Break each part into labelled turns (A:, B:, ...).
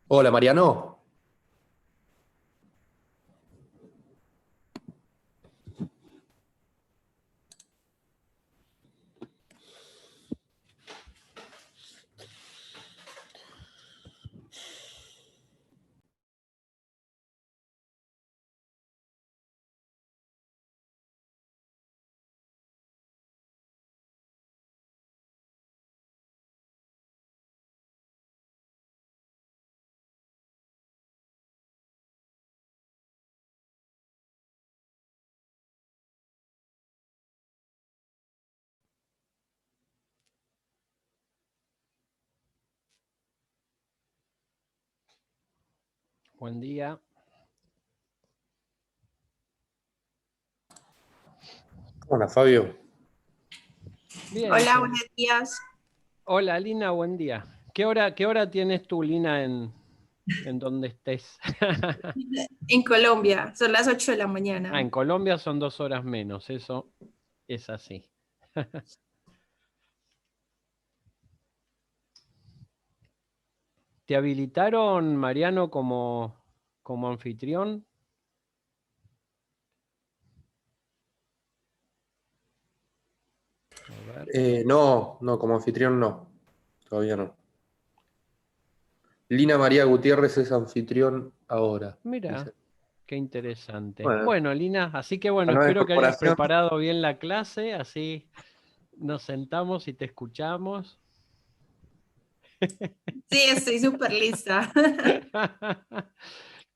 A: Hola Mariano.
B: Buen día.
A: Hola Fabio.
B: Bien,
C: Hola,
B: che.
C: buenos días.
B: Hola, Lina, buen día. ¿Qué hora tienes tú, Lina, en donde estés?
C: En Colombia, son las 8 de la
B: Ah,
C: mañana.
B: en Colombia son 2 horas menos, eso es así. ¿Te habilitaron, Mariano, como anfitrión? A ver.
A: No, como anfitrión no. Todavía no. Lina María Gutiérrez es anfitrión ahora,
B: Mira,
A: dice.
B: qué interesante.
A: Bueno,
B: Bueno, Lina, así que
A: la
B: bueno,
A: nueva
B: espero que hayas
A: incorporación.
B: preparado bien la clase, así nos sentamos y te escuchamos.
C: Sí, estoy súper lista.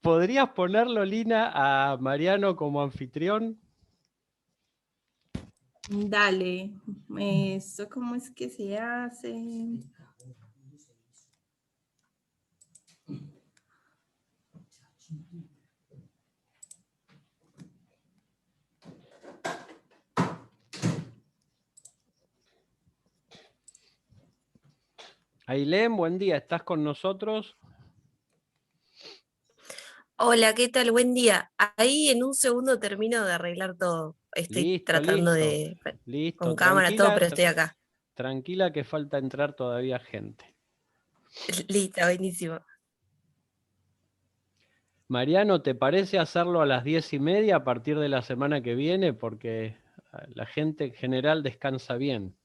B: ¿Podrías ponerlo, Lina, a Mariano como anfitrión?
C: Dale, ¿esto cómo es que se hace?
B: Ailén, buen día, ¿estás con nosotros?
D: Hola, ¿qué tal? Buen día. Ahí en un segundo termino de arreglar todo. Estoy
B: Listo,
D: tratando
B: listo,
D: de,
B: listo,
D: con cámara, todo,
B: tranquila,
D: pero estoy acá.
B: tranquila que falta entrar todavía gente.
D: Lista, buenísimo.
B: Mariano, ¿te parece hacerlo a las 10:30 a partir de la semana que viene? Porque la gente en general descansa bien.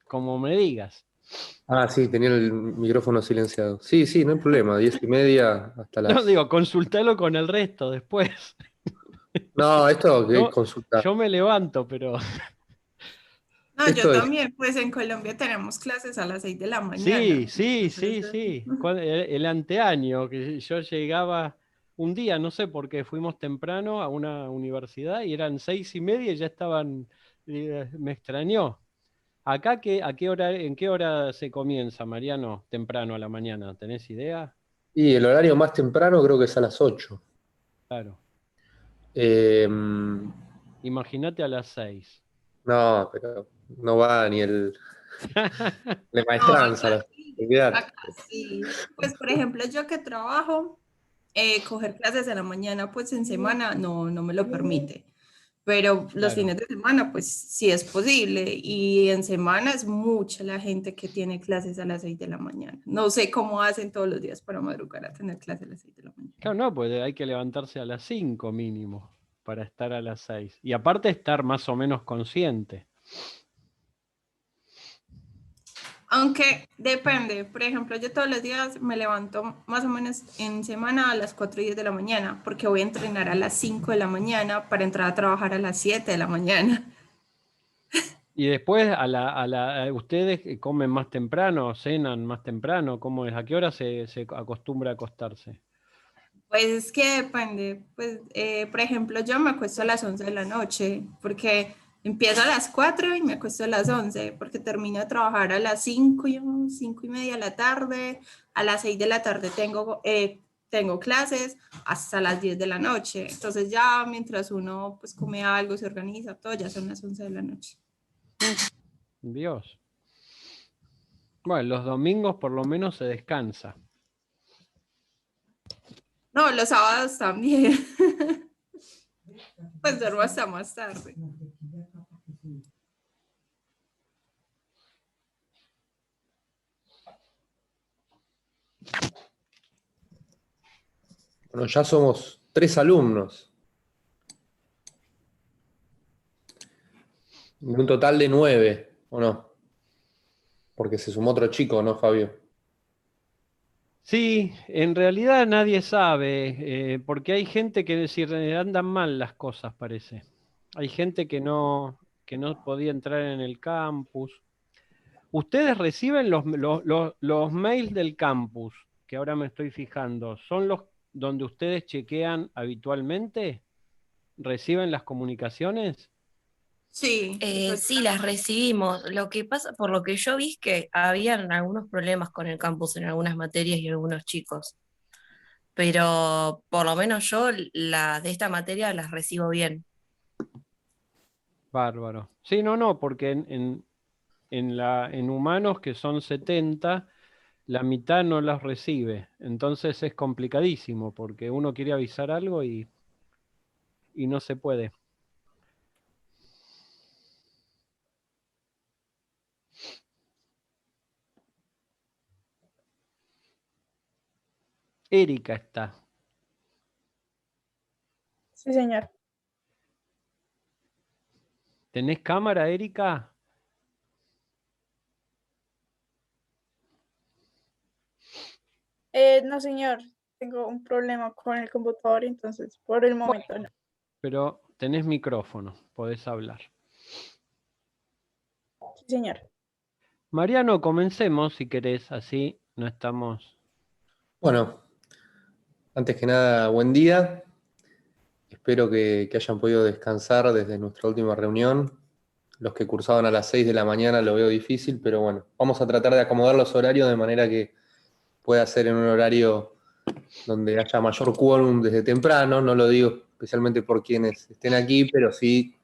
B: Como me digas.
A: Ah, sí, tenía el micrófono silenciado. Sí, sí, no hay problema. 10:30 hasta
B: No,
A: las.
B: digo, consultalo con el resto después.
A: No, esto que
B: Yo,
A: consulta.
B: yo me levanto, pero
C: No, yo
A: Esto es.
C: también, pues en Colombia tenemos clases a las 6 de la
B: sí,
C: mañana.
B: sí,
C: Entonces,
B: sí, sí. El anteaño, que yo llegaba un día, no sé por qué, fuimos temprano a una universidad y eran 6:30 y ya estaban, me extrañó. Acá, ¿en qué hora se comienza, Mariano? Temprano a la mañana, ¿tenés idea?
A: Y el horario más temprano creo que es a las 8.
B: Claro.
A: Eh,
B: Imagínate a las 6.
A: no, pero no va ni el de
C: no,
A: maestranza. Olvidate.
C: acá sí. Pues por ejemplo, yo que trabajo, coger clases en la mañana, pues en semana no me lo permite. Pero los
B: Claro.
C: fines de semana, pues sí es posible. Y en semana es mucha la gente que tiene clases a las 6 de la mañana. No sé cómo hacen todos los días para madrugar a tener clases a las 6 de la mañana.
B: Claro, no, pues hay que levantarse a las 5 mínimo para estar a las 6. Y aparte estar más o menos consciente.
C: Aunque depende, por ejemplo, yo todos los días me levanto más o menos en semana a las 4:10 de la mañana, porque voy a entrenar a las 5 de la mañana para entrar a trabajar a las 7 de la mañana.
B: Y después ustedes comen más temprano, cenan más temprano, ¿cómo es? ¿A qué hora se acostumbra a acostarse?
C: Pues es que depende, pues por ejemplo, yo me acuesto a las 11 de la noche, porque empiezo a las 4 y me acuesto a las 11 porque termino de trabajar a las 5 5 y media de la tarde, a las 6 de la tarde tengo clases hasta las 10 de la noche, entonces ya mientras uno pues come algo, se organiza, todo, ya son las 11 de la noche.
B: Dios. Bueno, los domingos por lo menos se descansa.
C: No, los sábados también, pues duermo hasta más tarde.
A: Bueno, ya somos 3 alumnos. De un total de 9, ¿o no? Porque se sumó otro chico, ¿no, Fabio?
B: Sí, en realidad nadie sabe, porque hay gente que decir, andan mal las cosas, parece. Hay gente que no podía entrar en el campus. ¿Ustedes reciben los mails del campus, que ahora me estoy fijando, son los donde ustedes chequean habitualmente? ¿Reciben las comunicaciones?
C: Sí,
D: Sí, las recibimos. Lo que pasa, por lo que yo vi, es que habían algunos problemas con el campus en algunas materias y algunos chicos. Pero por lo menos yo las de esta materia las recibo bien.
B: Bárbaro. Sí, no, porque en humanos, que son 70, la mitad no las recibe. Entonces es complicadísimo, porque uno quiere avisar algo y no se puede. Erika está.
E: Sí, señor.
B: ¿Tenés cámara, Erika?
E: No, señor. Tengo un problema con el computador, entonces por el momento no.
B: Pero tenés micrófono, podés hablar.
E: Sí, señor.
B: Mariano, comencemos si querés, así no estamos...
A: Bueno, antes que nada, buen día. Espero que hayan podido descansar desde nuestra última reunión. Los que cursaban a las 6 de la mañana lo veo difícil, pero bueno, vamos a tratar de acomodar los horarios de manera que pueda ser en un horario donde haya mayor quórum desde temprano. No lo digo especialmente por quienes estén aquí, pero sí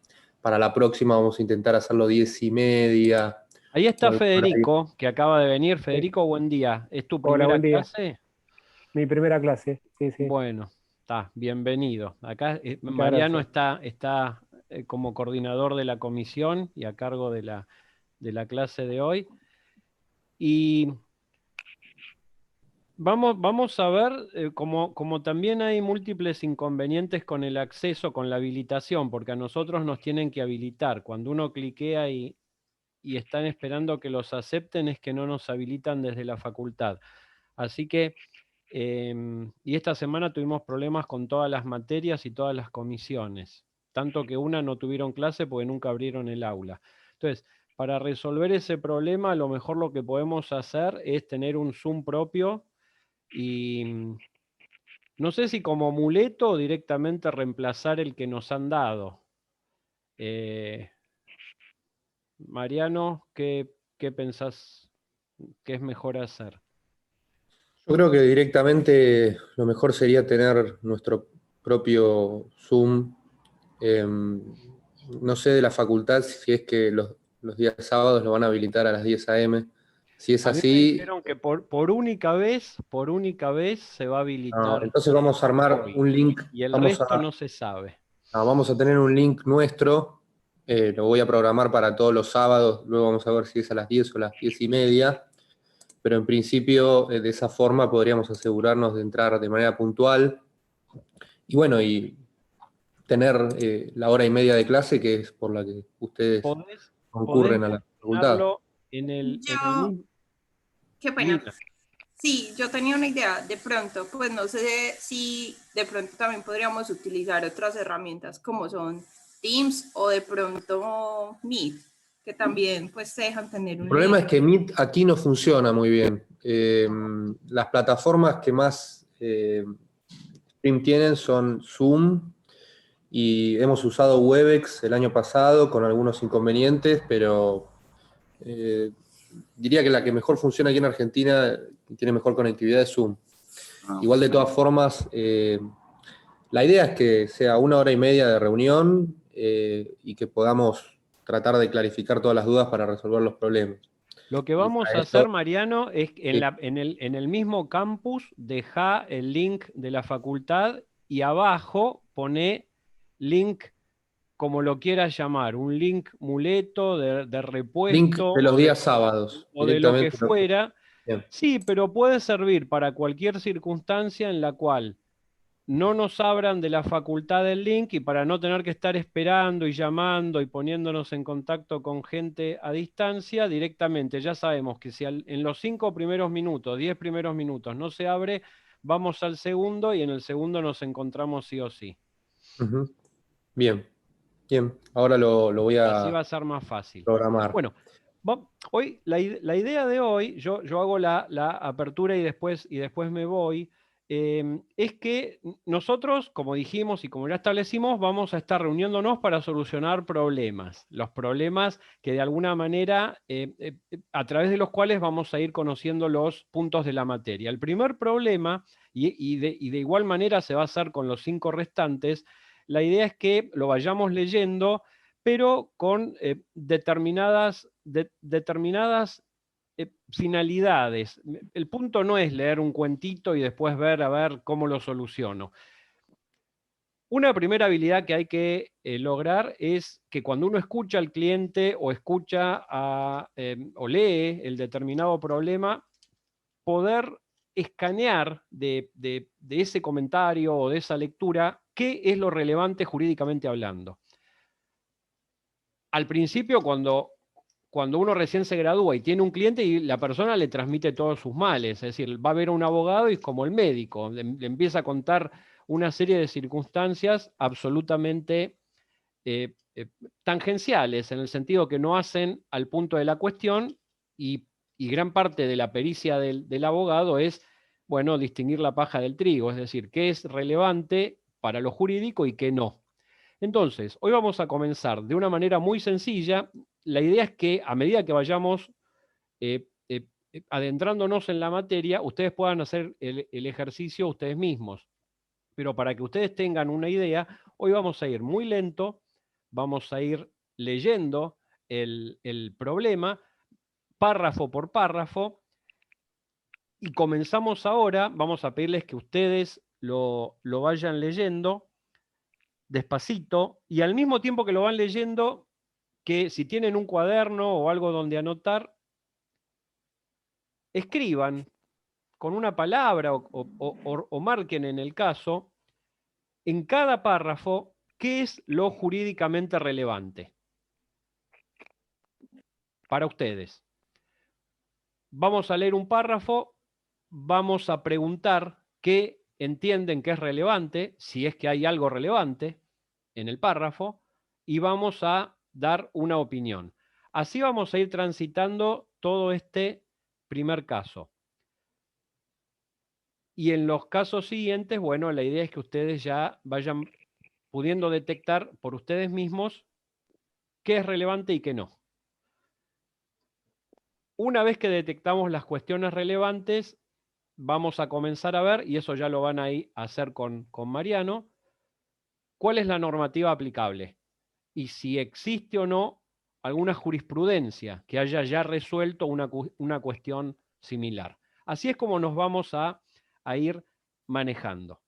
A: para la próxima vamos a intentar hacerlo 10:30.
B: Ahí
A: o
B: está
A: algún horario.
B: Federico, que acaba de venir. Federico, buen día. ¿Es tu
F: Hola,
B: primera
F: buen día.
B: clase?
F: Mi primera clase, sí, sí.
B: Bueno, está, bienvenido. Acá
F: Muchas
B: Mariano
F: gracias.
B: está como coordinador de la comisión y a cargo de la clase de hoy. Y vamos a ver, como también hay múltiples inconvenientes con el acceso, con la habilitación, porque a nosotros nos tienen que habilitar. Cuando uno cliquea y están esperando que los acepten, es que no nos habilitan desde la facultad. Así que, y esta semana tuvimos problemas con todas las materias y todas las comisiones, tanto que una no tuvieron clase porque nunca abrieron el aula. Entonces, para resolver ese problema, a lo mejor lo que podemos hacer es tener un Zoom propio y no sé si como muleto o directamente reemplazar el que nos han dado. Mariano, ¿qué pensás que es mejor hacer?
A: Yo creo que directamente lo mejor sería tener nuestro propio Zoom. No sé de la facultad si es que los días sábados lo van a habilitar a las 10 a.m. Si es
B: A mí me
A: así,
B: dijeron que por única vez se va a habilitar
A: entonces vamos a armar
B: hoy.
A: un link.
B: Y el resto no se sabe.
A: Vamos a tener un link nuestro. Lo voy a programar para todos los sábados. Luego vamos a ver si es a las 10 o a las 10:30. Pero en principio, de esa forma podríamos asegurarnos de entrar de manera puntual. Y bueno, y tener la hora y media de clase, que es por la que ustedes
B: Podés
A: concurren a la facultad.
B: coordinarlo en el
C: yo,
B: mismo...
C: qué pena.
B: Lina.
C: Sí, yo tenía una idea, de pronto, pues no sé si de pronto también podríamos utilizar otras herramientas como son Teams o de pronto Meet, que también pues te dejan tener
A: El
C: un
A: problema
C: link.
A: es que Meet aquí no funciona muy bien. Las plataformas que más stream tienen son Zoom y hemos usado Webex el año pasado con algunos inconvenientes, pero diría que la que mejor funciona aquí en Argentina y tiene mejor conectividad es Zoom. Igual de todas formas, la idea es que sea 1 hora y media de reunión y que podamos tratar de clarificar todas las dudas para resolver los problemas.
B: Lo que
A: Y
B: vamos
A: para
B: a
A: esto,
B: hacer, Mariano, es que
A: sí.
B: en el mismo campus deja el link de la facultad y abajo pone link como lo quieras llamar, un link muleto de
A: Link
B: repuesto
A: de los días sábados,
B: o de lo que
A: directamente.
B: fuera.
A: Bien.
B: Sí, pero puede servir para cualquier circunstancia en la cual no nos abran de la facultad del link, y para no tener que estar esperando y llamando y poniéndonos en contacto con gente a distancia, directamente ya sabemos que si en los 5 primeros minutos, 10 primeros minutos no se abre, vamos al segundo y en el segundo nos encontramos sí o sí.
A: Ujú. Bien, bien. Ahora lo voy
B: Así
A: a
B: va a ser más fácil.
A: programar.
B: Bueno, hoy, la idea de hoy, yo hago la apertura y después me voy, es que nosotros, como dijimos y como ya establecimos, vamos a estar reuniéndonos para solucionar problemas. Los problemas que de alguna manera, a través de los cuales vamos a ir conociendo los puntos de la materia. El primer problema, y de igual manera se va a hacer con los 5 restantes, la idea es que lo vayamos leyendo, pero con determinadas finalidades. El punto no es leer un cuentito y después ver a ver cómo lo soluciono. Una primera habilidad que hay que lograr es que cuando uno escucha al cliente o escucha o lee el determinado problema, poder escanear de ese comentario o de esa lectura qué es lo relevante jurídicamente hablando. Al principio, cuando uno recién se gradúa y tiene un cliente y la persona le transmite todos sus males, es decir, va a ver a un abogado y es como el médico, le empieza a contar una serie de circunstancias absolutamente tangenciales, en el sentido que no hacen al punto de la cuestión, y gran parte de la pericia del abogado es, bueno, distinguir la paja del trigo, es decir, qué es relevante para lo jurídico y qué no. Entonces, hoy vamos a comenzar de una manera muy sencilla. La idea es que a medida que vayamos adentrándonos en la materia, ustedes puedan hacer el ejercicio ustedes mismos. Pero para que ustedes tengan una idea, hoy vamos a ir muy lento, vamos a ir leyendo el problema, párrafo por párrafo, y comenzamos ahora. Vamos a pedirles que ustedes lo vayan leyendo despacito, y al mismo tiempo que lo van leyendo, que si tienen un cuaderno o algo donde anotar, escriban con una palabra o marquen en el caso, en cada párrafo, qué es lo jurídicamente relevante para ustedes. Vamos a leer un párrafo, vamos a preguntar qué entienden que es relevante, si es que hay algo relevante en el párrafo, y vamos a dar una opinión. Así vamos a ir transitando todo este primer caso. Y en los casos siguientes, bueno, la idea es que ustedes ya vayan pudiendo detectar por ustedes mismos qué es relevante y qué no. Una vez que detectamos las cuestiones relevantes, vamos a comenzar a ver, y eso ya lo van a hacer con Mariano, cuál es la normativa aplicable y si existe o no alguna jurisprudencia que haya ya resuelto una cuestión similar. Así es como nos vamos a ir manejando.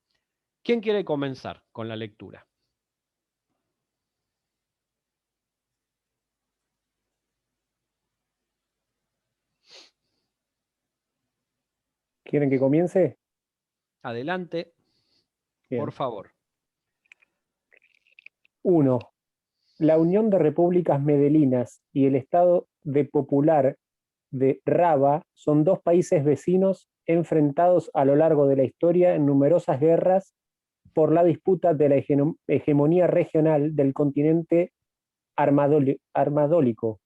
B: ¿Quién quiere comenzar con la lectura?
F: ¿Quieren que comience?
B: Adelante,
F: Bien.
B: por favor.
F: 1. La Unión de Repúblicas Medelinas y el Estado de Popular de Raba son 2 países vecinos enfrentados a lo largo de la historia en numerosas guerras por la disputa de la hegemonía regional del continente armadólico.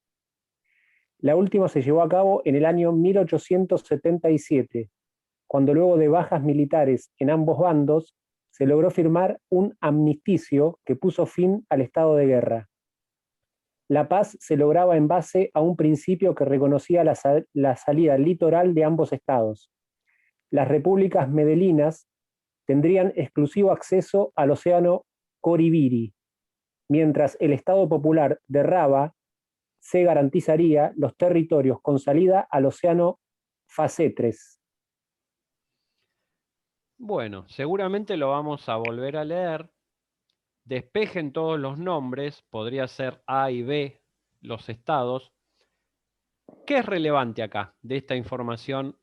F: La última se llevó a cabo en el año 1877, cuando luego de bajas militares en ambos bandos, se logró firmar un amnisticio que puso fin al estado de guerra. La paz se lograba en base a un principio que reconocía la salida litoral de ambos estados. Las repúblicas medelinas tendrían exclusivo acceso al océano Coribiri, mientras el Estado Popular de Raba se garantizaría los territorios con salida al océano Facetres.
B: Bueno, seguramente lo vamos a volver a leer. Despejen todos los nombres, podría ser A y B, los estados. ¿Qué es relevante acá de esta información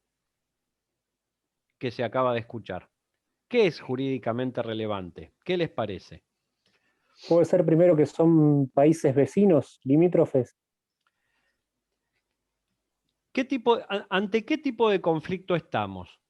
B: que se acaba de escuchar? ¿Qué es jurídicamente relevante? ¿Qué les parece?
F: Puede ser primero que son países vecinos, limítrofes.
B: ¿Ante qué tipo de conflicto estamos?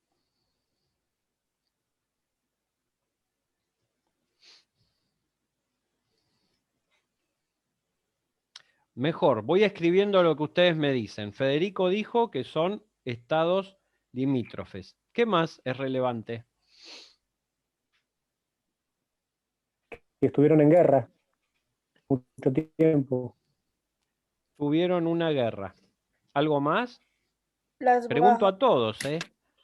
B: Mejor, voy escribiendo lo que ustedes me dicen. Federico dijo que son estados limítrofes. ¿Qué más es relevante?
F: Que estuvieron en guerra mucho tiempo.
B: Tuvieron una guerra. ¿Algo más?
E: Las
B: Pregunto
E: bajas.
B: a todos, ¿eh?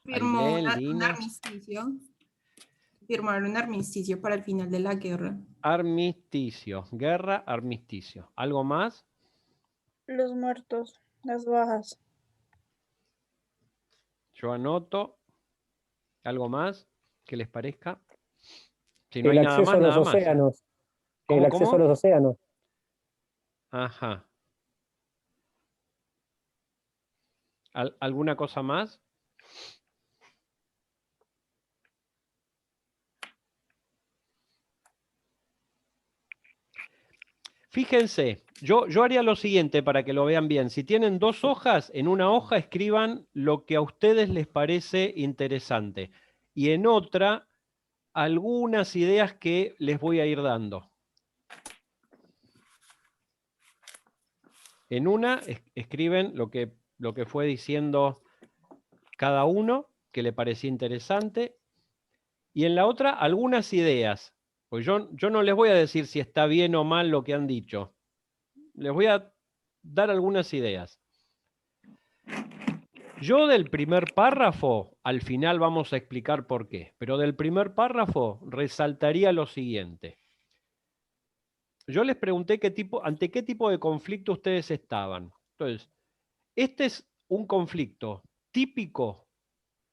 C: Firmó
B: Ailén,
C: un
B: Lina.
C: armisticio. Firmaron un armisticio para el final de la guerra.
B: Armisticio. Guerra, armisticio. ¿Algo más?
E: Los muertos. Las bajas.
B: Yo anoto. ¿Algo más que les parezca? Si no
F: El
B: hay nada
F: acceso
B: más,
F: a los
B: nada más.
F: océanos. El
B: ¿Cómo,
F: acceso a
B: cómo?
F: los océanos.
B: Ajá. ¿Alguna cosa más? Fíjense, yo haría lo siguiente para que lo vean bien. Si tienen 2 hojas, en una hoja escriban lo que a ustedes les parece interesante y en otra algunas ideas que les voy a ir dando. En una escriben lo que fue diciendo cada uno que le parecía interesante y en la otra algunas ideas. Pues yo no les voy a decir si está bien o mal lo que han dicho. Les voy a dar algunas ideas. Yo del primer párrafo, al final vamos a explicar por qué, pero del primer párrafo resaltaría lo siguiente. Yo les pregunté ante qué tipo de conflicto ustedes estaban. Entonces, este es un conflicto típico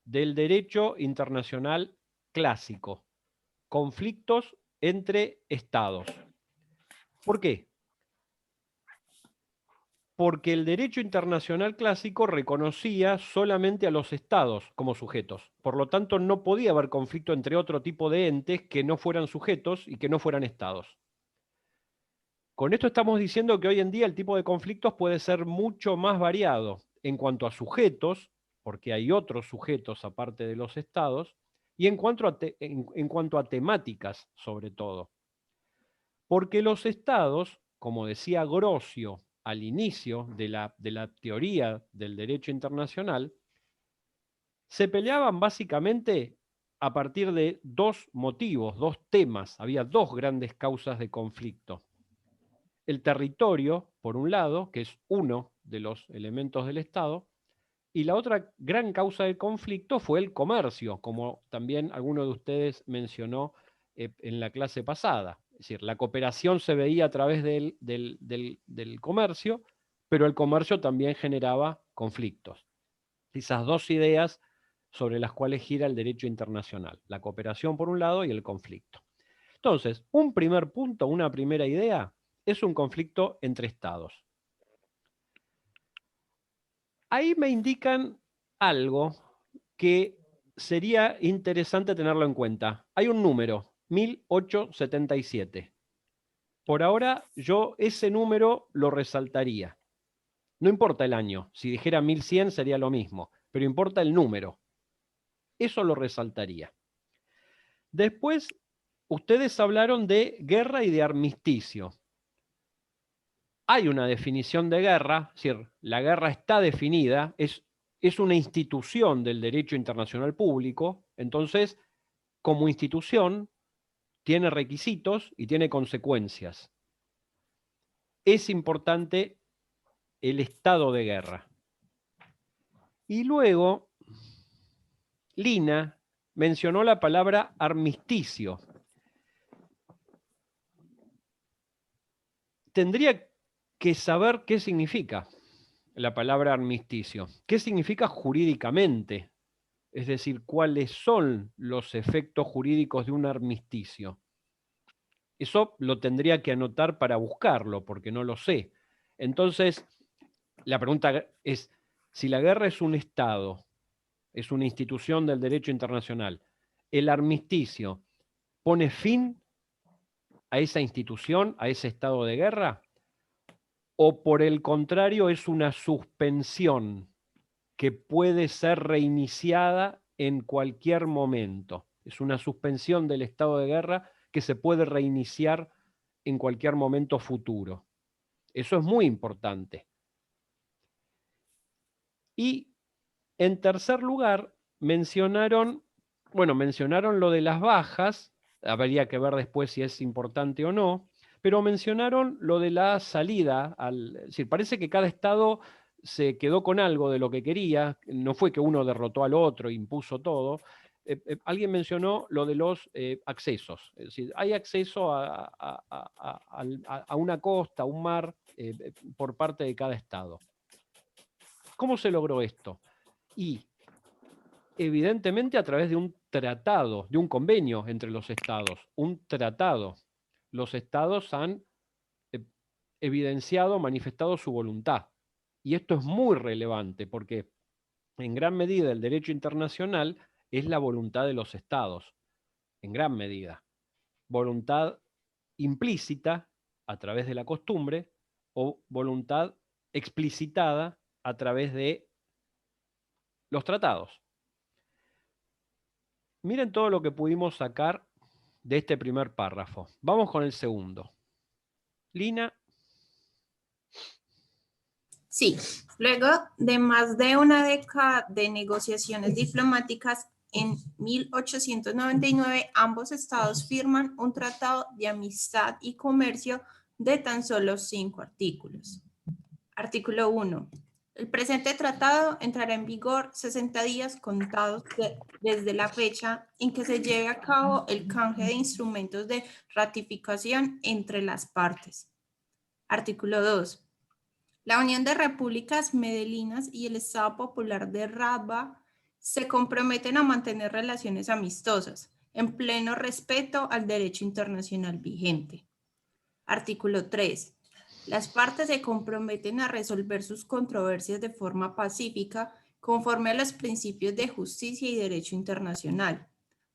B: del derecho internacional clásico. Conflictos entre estados. ¿Por qué? Porque el derecho internacional clásico reconocía solamente a los estados como sujetos. Por lo tanto, no podía haber conflicto entre otro tipo de entes que no fueran sujetos y que no fueran estados. Con esto estamos diciendo que hoy en día el tipo de conflictos puede ser mucho más variado en cuanto a sujetos, porque hay otros sujetos aparte de los estados, y en cuanto a temáticas, sobre todo. Porque los estados, como decía Grosio al inicio de la teoría del derecho internacional, se peleaban básicamente a partir de 2 motivos, 2 temas. Había 2 grandes causas de conflicto. El territorio, por un lado, que es uno de los elementos del Estado, y la otra gran causa de conflicto fue el comercio, como también alguno de ustedes mencionó en la clase pasada. Es decir, la cooperación se veía a través del comercio, pero el comercio también generaba conflictos. Esas 2 ideas sobre las cuales gira el derecho internacional, la cooperación por un lado y el conflicto. Entonces, un primer punto, una primera idea, es un conflicto entre estados. Ahí me indican algo que sería interesante tenerlo en cuenta. Hay un número, 1877. Por ahora yo ese número lo resaltaría. No importa el año, si dijera 1100 sería lo mismo, pero importa el número. Eso lo resaltaría. Después, ustedes hablaron de guerra y de armisticio. Hay una definición de guerra, es decir, la guerra está definida, es una institución del derecho internacional público, entonces, como institución, tiene requisitos y tiene consecuencias. Es importante el estado de guerra. Y luego, Lina mencionó la palabra armisticio. Tendría que saber qué significa la palabra armisticio. ¿Qué significa jurídicamente? Es decir, ¿cuáles son los efectos jurídicos de un armisticio? Eso lo tendría que anotar para buscarlo, porque no lo sé. Entonces, la pregunta es, si la guerra es un Estado, es una institución del derecho internacional, ¿el armisticio pone fin a esa institución, a ese estado de guerra? ¿O por el contrario es una suspensión que puede ser reiniciada en cualquier momento? Es una suspensión del estado de guerra que se puede reiniciar en cualquier momento futuro. Eso es muy importante. Y en tercer lugar, mencionaron lo de las bajas, habría que ver después si es importante o no, pero mencionaron lo de la salida, es decir, parece que cada estado se quedó con algo de lo que quería, no fue que uno derrotó al otro, impuso todo. Alguien mencionó lo de los accesos, es decir, hay acceso a una costa, a un mar, por parte de cada estado. ¿Cómo se logró esto? Y evidentemente a través de un tratado, de un convenio entre los estados, un tratado. Los estados han evidenciado, manifestado su voluntad. Y esto es muy relevante porque en gran medida el derecho internacional es la voluntad de los estados, en gran medida. Voluntad implícita a través de la costumbre o voluntad explicitada a través de los tratados. Miren todo lo que pudimos sacar de este primer párrafo. Vamos con el segundo. Lina.
C: Sí, luego de más de una década de negociaciones diplomáticas, en 1899 ambos estados firman un tratado de amistad y comercio de tan solo 5 artículos. Artículo 1. El presente tratado entrará en vigor 60 días contados desde la fecha en que se lleve a cabo el canje de instrumentos de ratificación entre las partes. Artículo 2. La Unión de Repúblicas Medelinas y el Estado Popular de Rabba se comprometen a mantener relaciones amistosas, en pleno respeto al derecho internacional vigente. Artículo 3. Las partes se comprometen a resolver sus controversias de forma pacífica conforme a los principios de justicia y derecho internacional.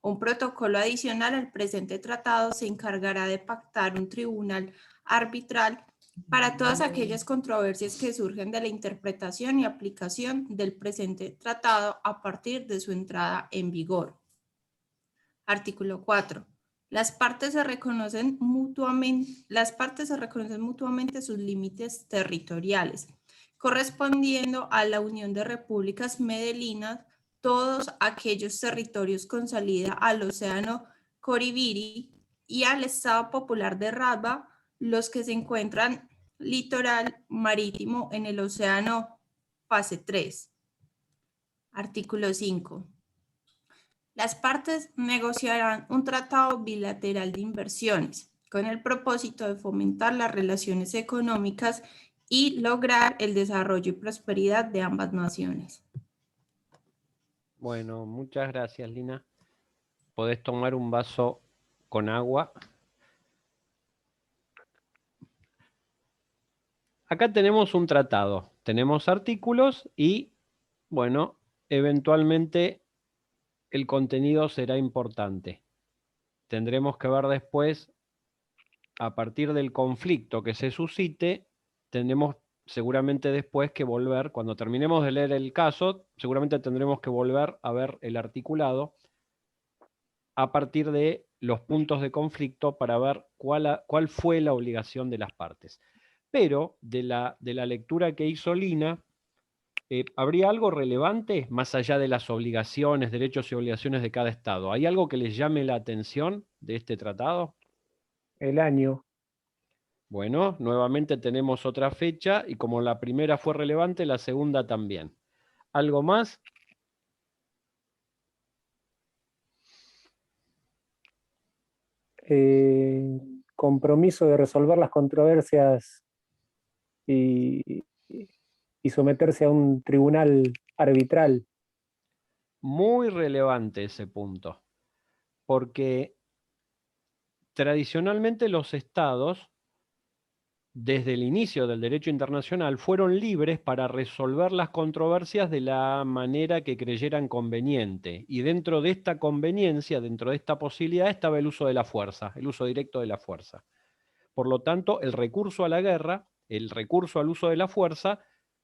C: Un protocolo adicional al presente tratado se encargará de pactar un tribunal arbitral para todas aquellas controversias que surgen de la interpretación y aplicación del presente tratado a partir de su entrada en vigor. Artículo 4. Las partes se reconocen mutuamente sus límites territoriales, correspondiendo a la Unión de Repúblicas Medelinas todos aquellos territorios con salida al Océano Coribiri y al Estado Popular de Rabba, los que se encuentran litoral marítimo en el Océano Fase 3. Artículo 5. Las partes negociarán un tratado bilateral de inversiones con el propósito de fomentar las relaciones económicas y lograr el desarrollo y prosperidad de ambas naciones.
B: Bueno, muchas gracias, Lina. Podés tomar un vaso con agua. Acá tenemos un tratado, tenemos artículos y, bueno, eventualmente el contenido será importante. Tendremos que ver después, a partir del conflicto que se suscite, tendremos seguramente después que volver, cuando terminemos de leer el caso, seguramente tendremos que volver a ver el articulado a partir de los puntos de conflicto para ver cuál fue la obligación de las partes. Pero de la lectura que hizo Lina, ¿habría algo relevante más allá de las obligaciones, derechos y obligaciones de cada estado? ¿Hay algo que les llame la atención de este tratado?
F: El año.
B: Bueno, nuevamente tenemos otra fecha y como la primera fue relevante, la segunda también. ¿Algo más?
F: Compromiso de resolver las controversias y someterse a un tribunal arbitral.
B: Muy relevante ese punto, porque tradicionalmente los estados desde el inicio del derecho internacional, fueron libres para resolver las controversias de la manera que creyeran conveniente. Y dentro de esta conveniencia, dentro de esta posibilidad, estaba el uso de la fuerza, el uso directo de la fuerza. Por lo tanto, el recurso a la guerra, el recurso al uso de la fuerza,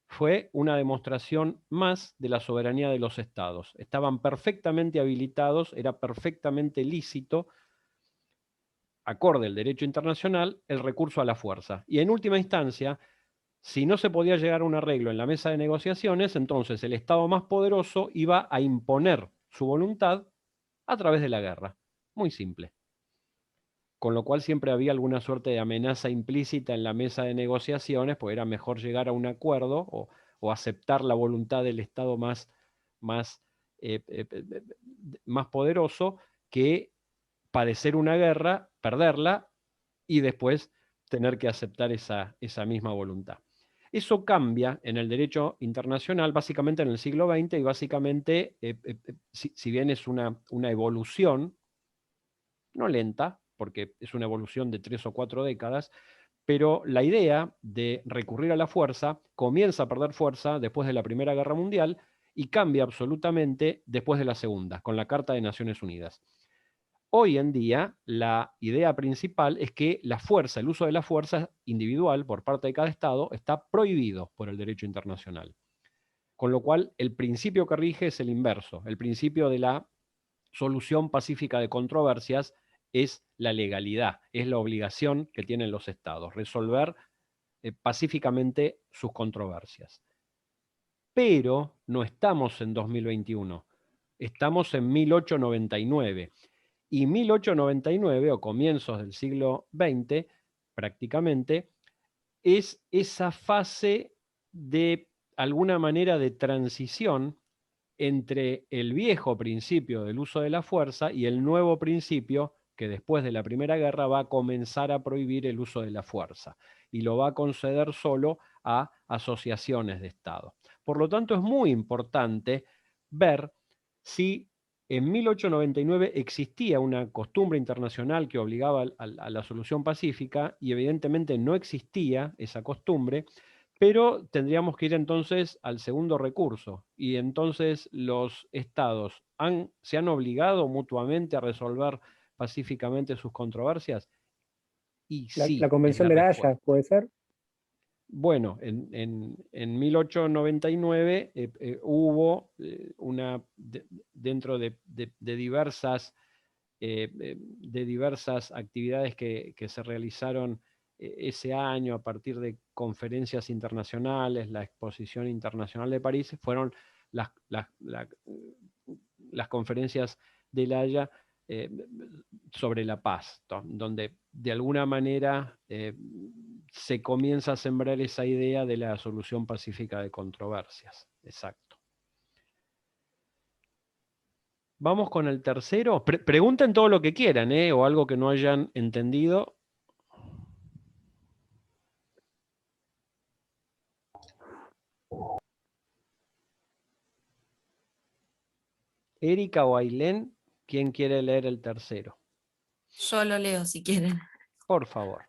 B: fue una demostración más de la soberanía de los estados. Estaban perfectamente habilitados, era perfectamente lícito, acorde al derecho internacional, el recurso a la fuerza. Y en última instancia, si no se podía llegar a un arreglo en la mesa de negociaciones, entonces el Estado más poderoso iba a imponer su voluntad a través de la guerra. Muy simple. Con lo cual siempre había alguna suerte de amenaza implícita en la mesa de negociaciones, pues era mejor llegar a un acuerdo o aceptar la voluntad del Estado más poderoso que padecer una guerra, perderla y después tener que aceptar esa misma voluntad. Eso cambia en el derecho internacional básicamente en el siglo XX y básicamente, si bien es una evolución, no lenta, porque es una evolución de 3 o 4 décadas, pero la idea de recurrir a la fuerza comienza a perder fuerza después de la Primera Guerra Mundial y cambia absolutamente después de la Segunda, con la Carta de Naciones Unidas. Hoy en día, la idea principal es que la fuerza, el uso de la fuerza individual por parte de cada Estado está prohibido por el derecho internacional. Con lo cual, el principio que rige es el inverso. El principio de la solución pacífica de controversias es la legalidad, es la obligación que tienen los Estados, resolver pacíficamente sus controversias. Pero no estamos en 2021, estamos en 1899. Y 1899, o comienzos del siglo XX, prácticamente, es esa fase de alguna manera de transición entre el viejo principio del uso de la fuerza y el nuevo principio que después de la Primera Guerra va a comenzar a prohibir el uso de la fuerza y lo va a conceder solo a asociaciones de Estado. Por lo tanto, es muy importante ver si en 1899 existía una costumbre internacional que obligaba a la solución pacífica y evidentemente no existía esa costumbre, pero tendríamos que ir entonces al segundo recurso y entonces los estados se han obligado mutuamente a resolver pacíficamente sus controversias. Y sí,
F: La
B: es
F: Convención
B: la
F: de la
B: respuesta.
F: Haya, ¿puede ser?
B: Bueno, en 1899 hubo dentro de diversas actividades que se realizaron ese año a partir de conferencias internacionales, la Exposición Internacional de París, fueron las conferencias de La Haya sobre la paz, donde de alguna manera se comienza a sembrar esa idea de la solución pacífica de controversias. Exacto. Vamos con el tercero. Pregunten todo lo que quieran, o algo que no hayan entendido. Erika o Ailén, ¿quién quiere leer el tercero?
D: Yo lo leo si quieren.
B: Por favor.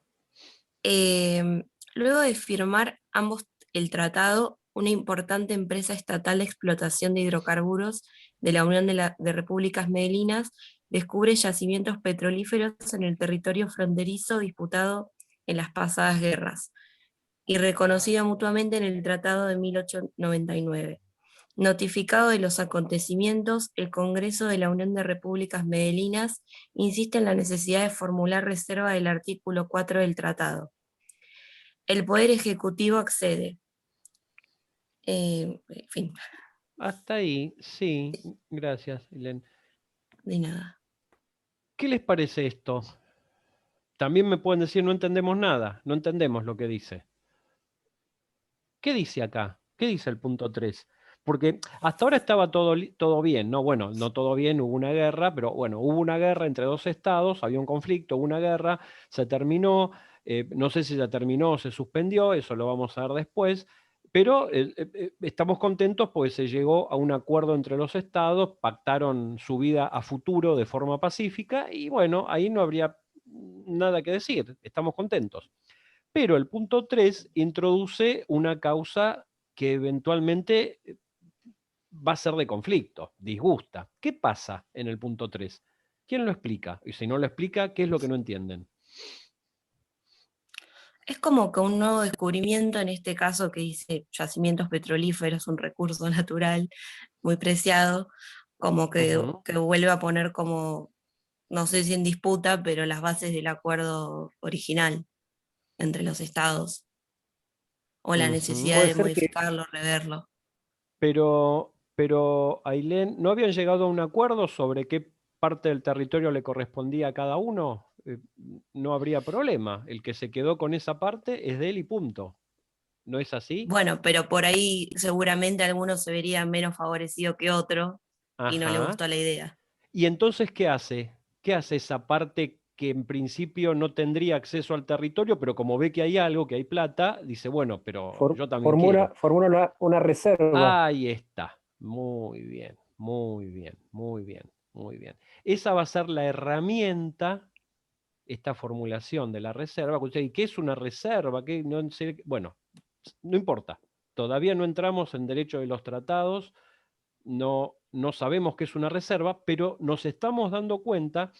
D: Luego de firmar ambos el tratado, una importante empresa estatal de explotación de hidrocarburos de la Unión de Repúblicas Medelinas descubre yacimientos petrolíferos en el territorio fronterizo disputado en las pasadas guerras y reconocido mutuamente en el Tratado de 1899. Notificado de los acontecimientos, el Congreso de la Unión de Repúblicas Medelinas insiste en la necesidad de formular reserva del artículo 4 del tratado. El Poder Ejecutivo accede. En fin.
B: Hasta ahí, sí. Gracias, Ailén.
D: De nada.
B: ¿Qué les parece esto? También me pueden decir, no entendemos nada, no entendemos lo que dice. ¿Qué dice acá? ¿Qué dice el punto 3? Porque hasta ahora estaba todo bien, ¿no? Bueno, no todo bien, hubo una guerra, pero bueno, hubo una guerra entre dos estados, había un conflicto, hubo una guerra, se terminó, no sé si se terminó o se suspendió, eso lo vamos a ver después, pero estamos contentos porque se llegó a un acuerdo entre los estados, pactaron su vida a futuro de forma pacífica y bueno, ahí no habría nada que decir, estamos contentos. Pero el punto 3 introduce una causa que eventualmente va a ser de conflicto, disgusta. ¿Qué pasa en el punto 3? ¿Quién lo explica? Y si no lo explica, ¿qué es lo que no entienden?
D: Es como que un nuevo descubrimiento, en este caso que dice yacimientos petrolíferos, un recurso natural muy preciado, como
B: Ujú.
D: que vuelve a poner como, no sé si en disputa, pero las bases del acuerdo original entre los estados, o la
B: Ujú.
D: necesidad
F: Puede
D: de
F: ser que
D: modificarlo, reverlo.
B: Pero, Ailén, ¿no habían llegado a un acuerdo sobre qué parte del territorio le correspondía a cada uno? No habría problema. El que se quedó con esa parte es de él y punto. ¿No es así?
D: Bueno, pero por ahí seguramente alguno se vería menos favorecido que otro y no le
B: Ajá.
D: gustó la idea.
B: ¿Y entonces qué hace? ¿Qué hace esa parte que en principio no tendría acceso al territorio, pero como ve que hay algo, que hay plata, dice, bueno, pero yo también quiero?
F: formula una reserva.
B: Ahí está. Muy bien, muy bien, muy bien, muy bien. Esa va a ser la herramienta, esta formulación de la reserva. ¿Y qué es una reserva? ¿Qué? No sé, bueno, no importa. Todavía no entramos en derecho de los tratados, no sabemos qué es una reserva, pero nos estamos dando cuenta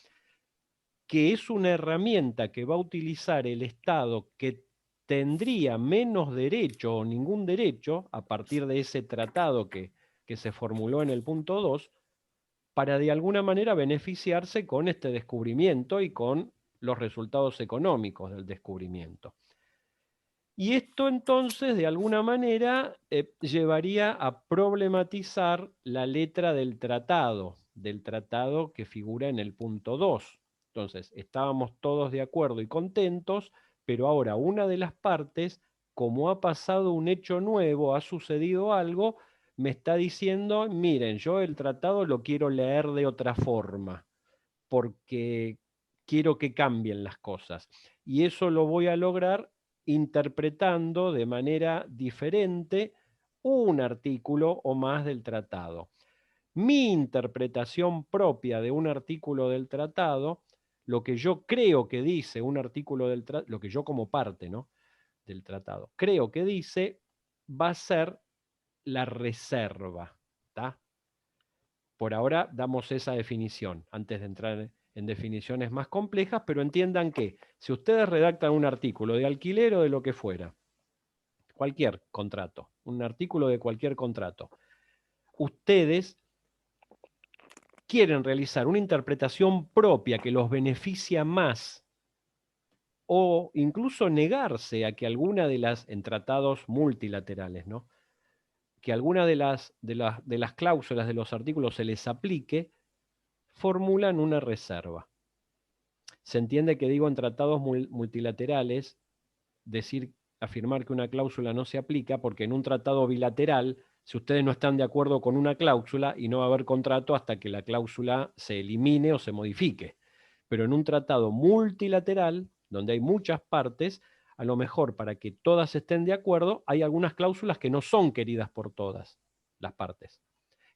B: que es una herramienta que va a utilizar el Estado que tendría menos derecho o ningún derecho a partir de ese tratado que se formuló en el punto 2 para de alguna manera beneficiarse con este descubrimiento y con los resultados económicos del descubrimiento. Y esto entonces, de alguna manera, llevaría a problematizar la letra del tratado que figura en el punto 2. Entonces, estábamos todos de acuerdo y contentos, pero ahora una de las partes, como ha pasado un hecho nuevo, ha sucedido algo, me está diciendo, miren, yo el tratado lo quiero leer de otra forma, porque quiero que cambien las cosas. Y eso lo voy a lograr interpretando de manera diferente un artículo o más del tratado. Mi interpretación propia de un artículo del tratado, lo que yo creo que dice un artículo del tratado, lo que yo como parte, ¿no?, del tratado, creo que dice, va a ser la reserva. ¿Tá? Por ahora damos esa definición, antes de entrar en definiciones más complejas, pero entiendan que si ustedes redactan un artículo de alquiler o de lo que fuera, cualquier contrato, un artículo de cualquier contrato, ustedes quieren realizar una interpretación propia que los beneficia más o incluso negarse a que alguna de las, en tratados multilaterales, ¿no?, que alguna de las cláusulas de los artículos se les aplique, formulan una reserva. Se entiende que digo en tratados multilaterales, afirmar que una cláusula no se aplica, porque en un tratado bilateral, si ustedes no están de acuerdo con una cláusula, y no va a haber contrato hasta que la cláusula se elimine o se modifique. Pero en un tratado multilateral, donde hay muchas partes, a lo mejor para que todas estén de acuerdo, hay algunas cláusulas que no son queridas por todas las partes.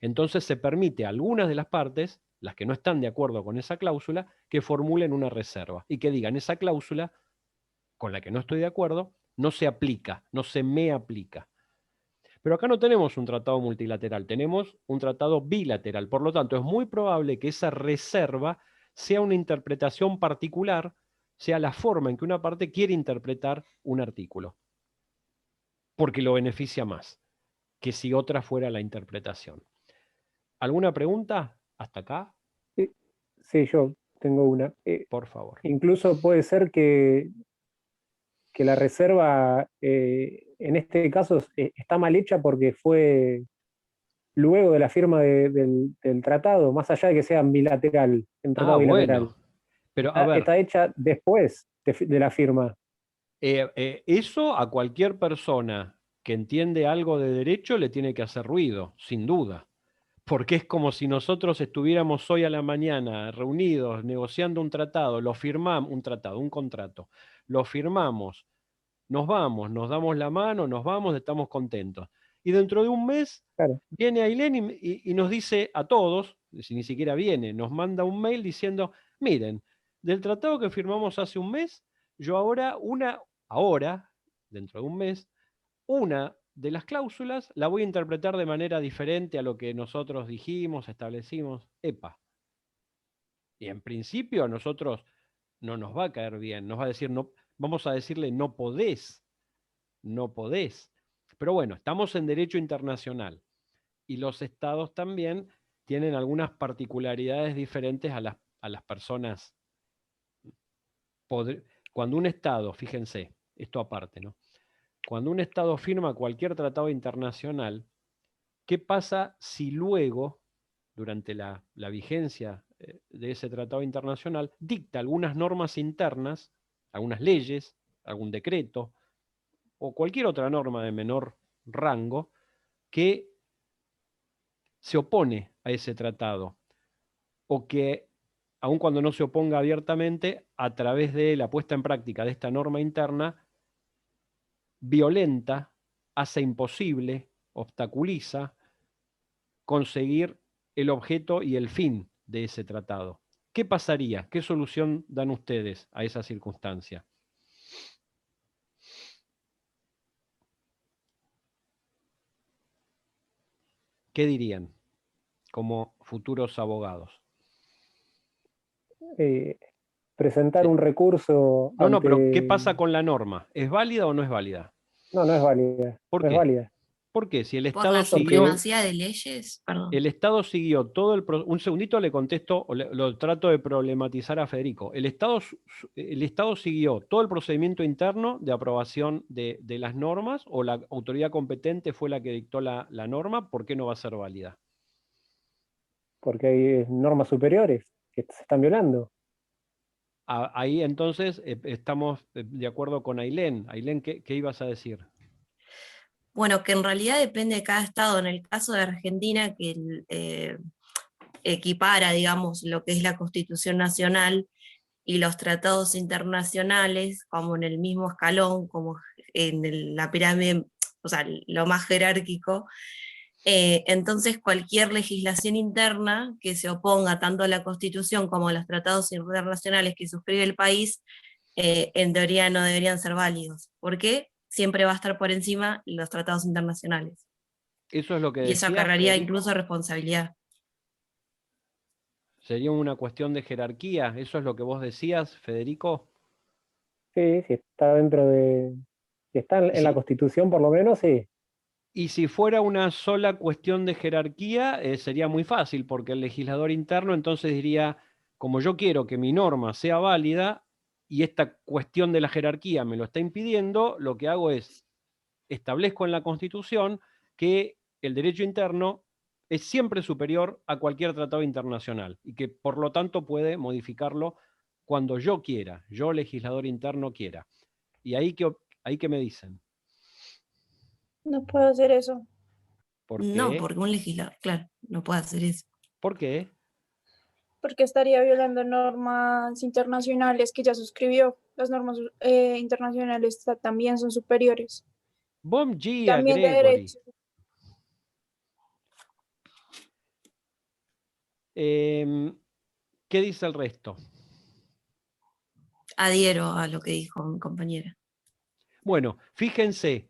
B: Entonces se permite a algunas de las partes, las que no están de acuerdo con esa cláusula, que formulen una reserva y que digan, esa cláusula con la que no estoy de acuerdo no se aplica, no se me aplica. Pero acá no tenemos un tratado multilateral, tenemos un tratado bilateral. Por lo tanto, es muy probable que esa reserva sea una interpretación particular, sea la forma en que una parte quiere interpretar un artículo, porque lo beneficia más que si otra fuera la interpretación. ¿Alguna pregunta hasta acá?
F: Sí, yo tengo una.
B: Por favor.
F: Incluso puede ser que la reserva, en este caso, está mal hecha porque fue luego de la firma del tratado, más allá de que sea bilateral, un tratado bilateral.
B: Bueno, pero a ver,
F: Está hecha después de la firma.
B: eso a cualquier persona que entiende algo de derecho le tiene que hacer ruido, sin duda. Porque es como si nosotros estuviéramos hoy a la mañana reunidos negociando un tratado, lo firmamos, un contrato, lo firmamos, nos vamos, nos damos la mano, nos vamos, estamos contentos. Y dentro de un mes
F: Claro.
B: viene Ailén y nos dice a todos, si ni siquiera viene, nos manda un mail diciendo, miren, del tratado que firmamos hace un mes, yo ahora ahora, dentro de un mes, una de las cláusulas la voy a interpretar de manera diferente a lo que nosotros dijimos, establecimos. ¡Epa! Y en principio a nosotros no nos va a caer bien, nos va a decir, no, vamos a decirle no podés, no podés. Pero bueno, estamos en derecho internacional y los estados también tienen algunas particularidades diferentes a las personas. Cuando un estado, fíjense, esto aparte, ¿no? Cuando un estado firma cualquier tratado internacional, ¿qué pasa si luego, durante la vigencia de ese tratado internacional, dicta algunas normas internas, algunas leyes, algún decreto o cualquier otra norma de menor rango que se opone a ese tratado o que, aun cuando no se oponga abiertamente, a través de la puesta en práctica de esta norma interna, violenta, hace imposible, obstaculiza conseguir el objeto y el fin de ese tratado? ¿Qué pasaría? ¿Qué solución dan ustedes a esa circunstancia? ¿Qué dirían como futuros abogados?
F: Presentar
B: Sí.
F: un recurso
B: No,
F: ante...
B: pero ¿qué pasa con la norma? ¿Es válida o no es válida?
F: No, no es válida.
B: ¿Por
F: No es
B: qué?
F: válida.
B: ¿Por qué? Si el
D: Por
B: Estado
D: la
B: siguió,
D: supremacía de leyes, perdón.
B: el Estado siguió todo un segundito le contesto, o lo trato de problematizar a Federico. El Estado siguió todo el procedimiento interno de aprobación de las normas, o la autoridad competente fue la que dictó la norma. ¿Por qué no va a ser válida?
F: Porque hay normas superiores que se están violando.
B: Ahí entonces estamos de acuerdo con Ailén. Ailén, ¿qué ibas a decir?
D: Bueno, que en realidad depende de cada estado. En el caso de Argentina, que equipara, digamos, lo que es la Constitución Nacional y los tratados internacionales, como en el mismo escalón, como en la pirámide, o sea, lo más jerárquico. Entonces, cualquier legislación interna que se oponga tanto a la Constitución como a los tratados internacionales que suscribe el país, en teoría no deberían ser válidos. ¿Por qué? Siempre va a estar por encima los tratados internacionales.
B: Eso es lo que
D: Y eso
B: decía
D: acarrearía
B: Federico.
D: incluso responsabilidad.
B: ¿Sería una cuestión de jerarquía? ¿Eso es lo que vos decías, Federico?
F: Sí, si está dentro de... Si está en la
B: Sí.
F: Constitución, por lo menos, sí.
B: Y si fuera una sola cuestión de jerarquía, sería muy fácil, porque el legislador interno entonces diría, como yo quiero que mi norma sea válida y esta cuestión de la jerarquía me lo está impidiendo, lo que hago es establezco en la Constitución que el derecho interno es siempre superior a cualquier tratado internacional y que por lo tanto puede modificarlo cuando yo quiera, yo legislador interno quiera. Y ahí que me dicen.
E: No puedo hacer eso.
B: ¿Por
D: No,
B: qué?
D: porque un legislador, claro, no puede hacer eso.
B: ¿Por qué?
E: Porque estaría violando normas internacionales que ya suscribió. Las normas internacionales también son superiores.
B: Bom dia,
E: También de
B: Gregory.
E: derecho.
B: ¿Qué dice el resto?
D: Adhiero a lo que dijo mi compañera.
B: Bueno, fíjense,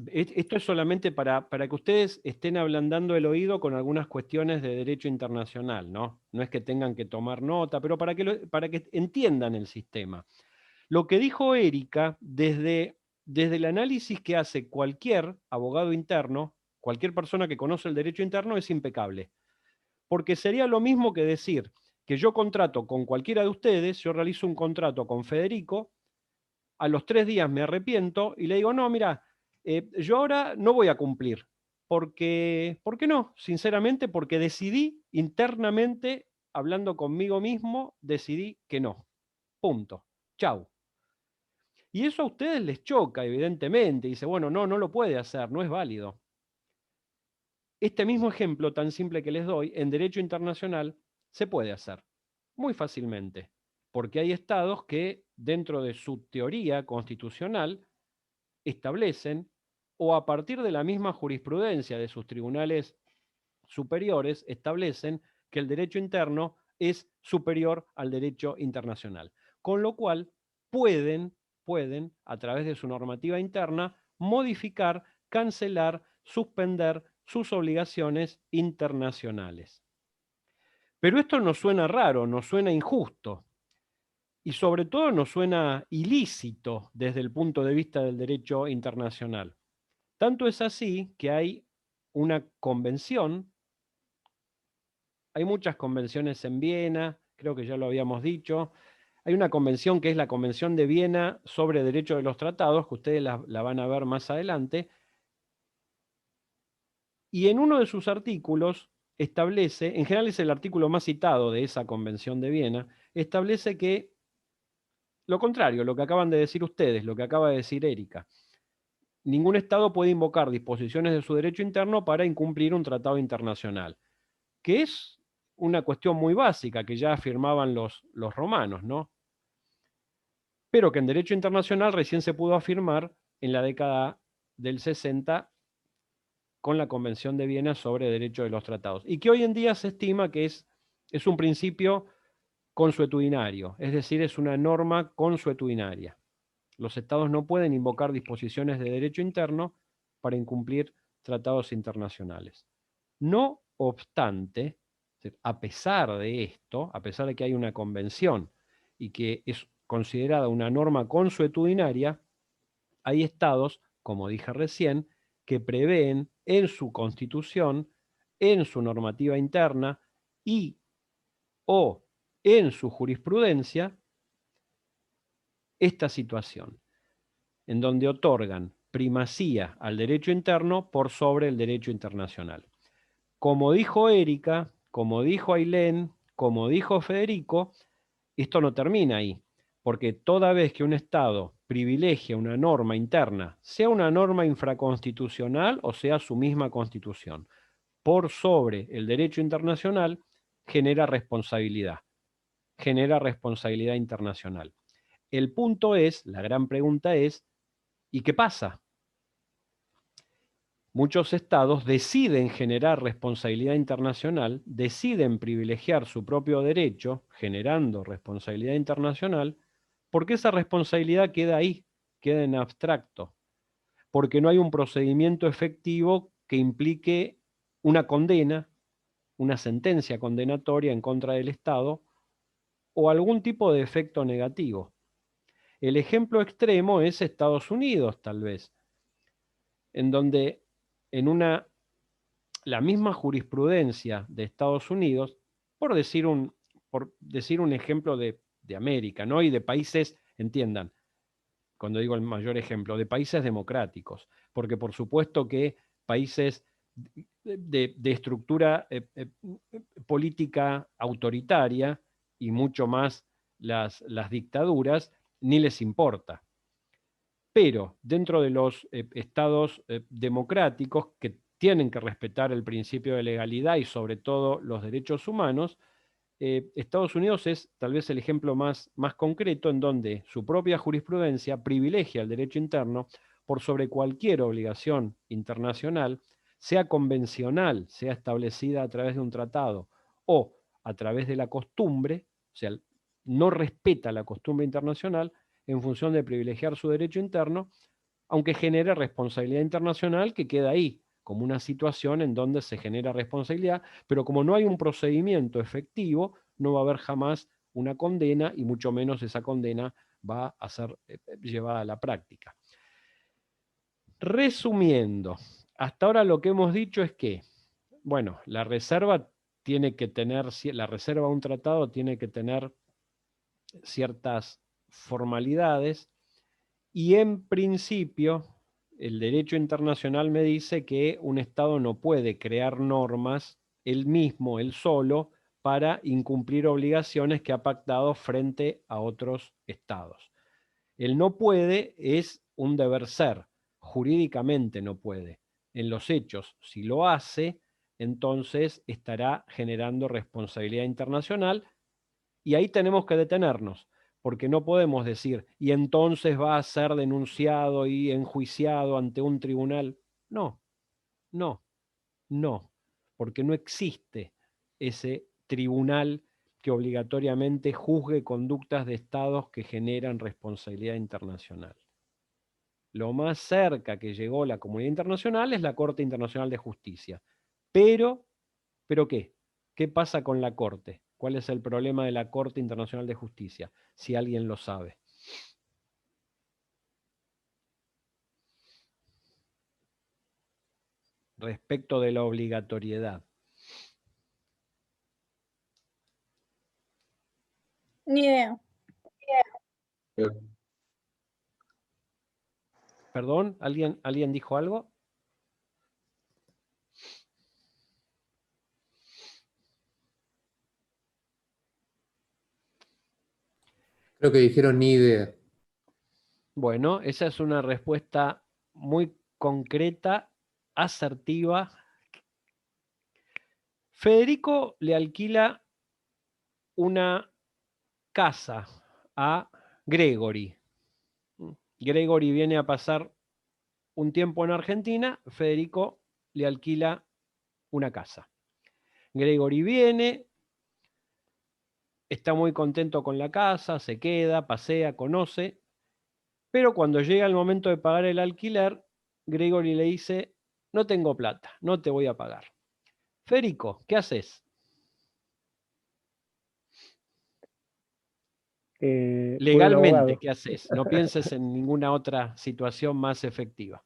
B: esto es solamente para que ustedes estén ablandando el oído con algunas cuestiones de derecho internacional, ¿no? No es que tengan que tomar nota, pero para que entiendan el sistema. Lo que dijo Erika, desde el análisis que hace cualquier abogado interno, cualquier persona que conoce el derecho interno, es impecable. Porque sería lo mismo que decir que yo contrato con cualquiera de ustedes, yo realizo un contrato con Federico, a los 3 días me arrepiento y le digo, no, mira, yo ahora no voy a cumplir. ¿Por qué no? Sinceramente, porque decidí internamente, hablando conmigo mismo, decidí que no. Punto. Chau. Y eso a ustedes les choca, evidentemente. Dice, bueno, no lo puede hacer, no es válido. Este mismo ejemplo tan simple que les doy, en derecho internacional, se puede hacer muy fácilmente, porque hay estados que, dentro de su teoría constitucional, establecen, o a partir de la misma jurisprudencia de sus tribunales superiores, establecen que el derecho interno es superior al derecho internacional. Con lo cual, pueden pueden, a través de su normativa interna, modificar, cancelar, suspender sus obligaciones internacionales. Pero esto nos suena raro, nos suena injusto y sobre todo nos suena ilícito desde el punto de vista del derecho internacional. Tanto es así que hay una convención, hay muchas convenciones en Viena, creo que ya lo habíamos dicho. Hay una convención que es la Convención de Viena sobre Derecho de los Tratados, que ustedes la van a ver más adelante. Y en uno de sus artículos establece, en general es el artículo más citado de esa Convención de Viena, establece que lo contrario, lo que acaban de decir ustedes, lo que acaba de decir Erika. Ningún Estado puede invocar disposiciones de su derecho interno para incumplir un tratado internacional, que es una cuestión muy básica que ya afirmaban los romanos, ¿no? Pero que en derecho internacional recién se pudo afirmar en la década del 60 con la Convención de Viena sobre Derecho de los Tratados, y que hoy en día se estima que es un principio consuetudinario, es decir, es una norma consuetudinaria. Los estados no pueden invocar disposiciones de derecho interno para incumplir tratados internacionales. No obstante, a pesar de esto, a pesar de que hay una convención y que es considerada una norma consuetudinaria, hay estados, como dije recién, que prevén en su constitución, en su normativa interna y o en su jurisprudencia esta situación, en donde otorgan primacía al derecho interno por sobre el derecho internacional. Como dijo Erika, como dijo Ailén, como dijo Federico, esto no termina ahí, porque toda vez que un Estado privilegia una norma interna, sea una norma infraconstitucional o sea su misma constitución, por sobre el derecho internacional, genera responsabilidad internacional. El punto es, la gran pregunta es, ¿y qué pasa? Muchos estados deciden generar responsabilidad internacional, deciden privilegiar su propio derecho, generando responsabilidad internacional, porque esa responsabilidad queda ahí, queda en abstracto, porque no hay un procedimiento efectivo que implique una condena, una sentencia condenatoria en contra del Estado o algún tipo de efecto negativo. El ejemplo extremo es Estados Unidos, tal vez, en donde la misma jurisprudencia de Estados Unidos, por decir un ejemplo de América, ¿no? Y de países, entiendan, cuando digo el mayor ejemplo, de países democráticos, porque por supuesto que países de estructura política autoritaria y mucho más las dictaduras, ni les importa. Pero dentro de los estados democráticos que tienen que respetar el principio de legalidad y sobre todo los derechos humanos, Estados Unidos es tal vez el ejemplo más concreto en donde su propia jurisprudencia privilegia el derecho interno por sobre cualquier obligación internacional, sea convencional, sea establecida a través de un tratado o a través de la costumbre, o sea, no respeta la costumbre internacional en función de privilegiar su derecho interno, aunque genere responsabilidad internacional que queda ahí, como una situación en donde se genera responsabilidad, pero como no hay un procedimiento efectivo, no va a haber jamás una condena y mucho menos esa condena va a ser llevada a la práctica. Resumiendo, hasta ahora lo que hemos dicho es que, bueno, la reserva a un tratado tiene que tener ciertas formalidades y en principio el derecho internacional me dice que un Estado no puede crear normas él mismo, él solo, para incumplir obligaciones que ha pactado frente a otros Estados. El no puede es un deber ser, jurídicamente no puede. En los hechos, si lo hace, entonces estará generando responsabilidad internacional y ahí tenemos que detenernos, porque no podemos decir, y entonces va a ser denunciado y enjuiciado ante un tribunal. No, no, no, porque no existe ese tribunal que obligatoriamente juzgue conductas de estados que generan responsabilidad internacional. Lo más cerca que llegó la comunidad internacional es la Corte Internacional de Justicia. ¿Pero qué? ¿Qué pasa con la Corte? ¿Cuál es el problema de la Corte Internacional de Justicia? Si alguien lo sabe. Respecto de la obligatoriedad.
E: Ni idea.
B: ¿Perdón? ¿Alguien dijo algo?
A: Creo que dijeron ni idea.
B: Bueno, esa es una respuesta muy concreta, asertiva. Federico le alquila una casa a Gregory. Gregory viene a pasar un tiempo en Argentina, Federico le alquila una casa. Gregory viene, está muy contento con la casa, se queda, pasea, conoce, pero cuando llega el momento de pagar el alquiler, Gregory le dice, no tengo plata, no te voy a pagar. Federico, ¿qué haces?
F: Voy al
B: Legalmente,
F: abogado.
B: ¿qué haces? No pienses en ninguna otra situación más efectiva.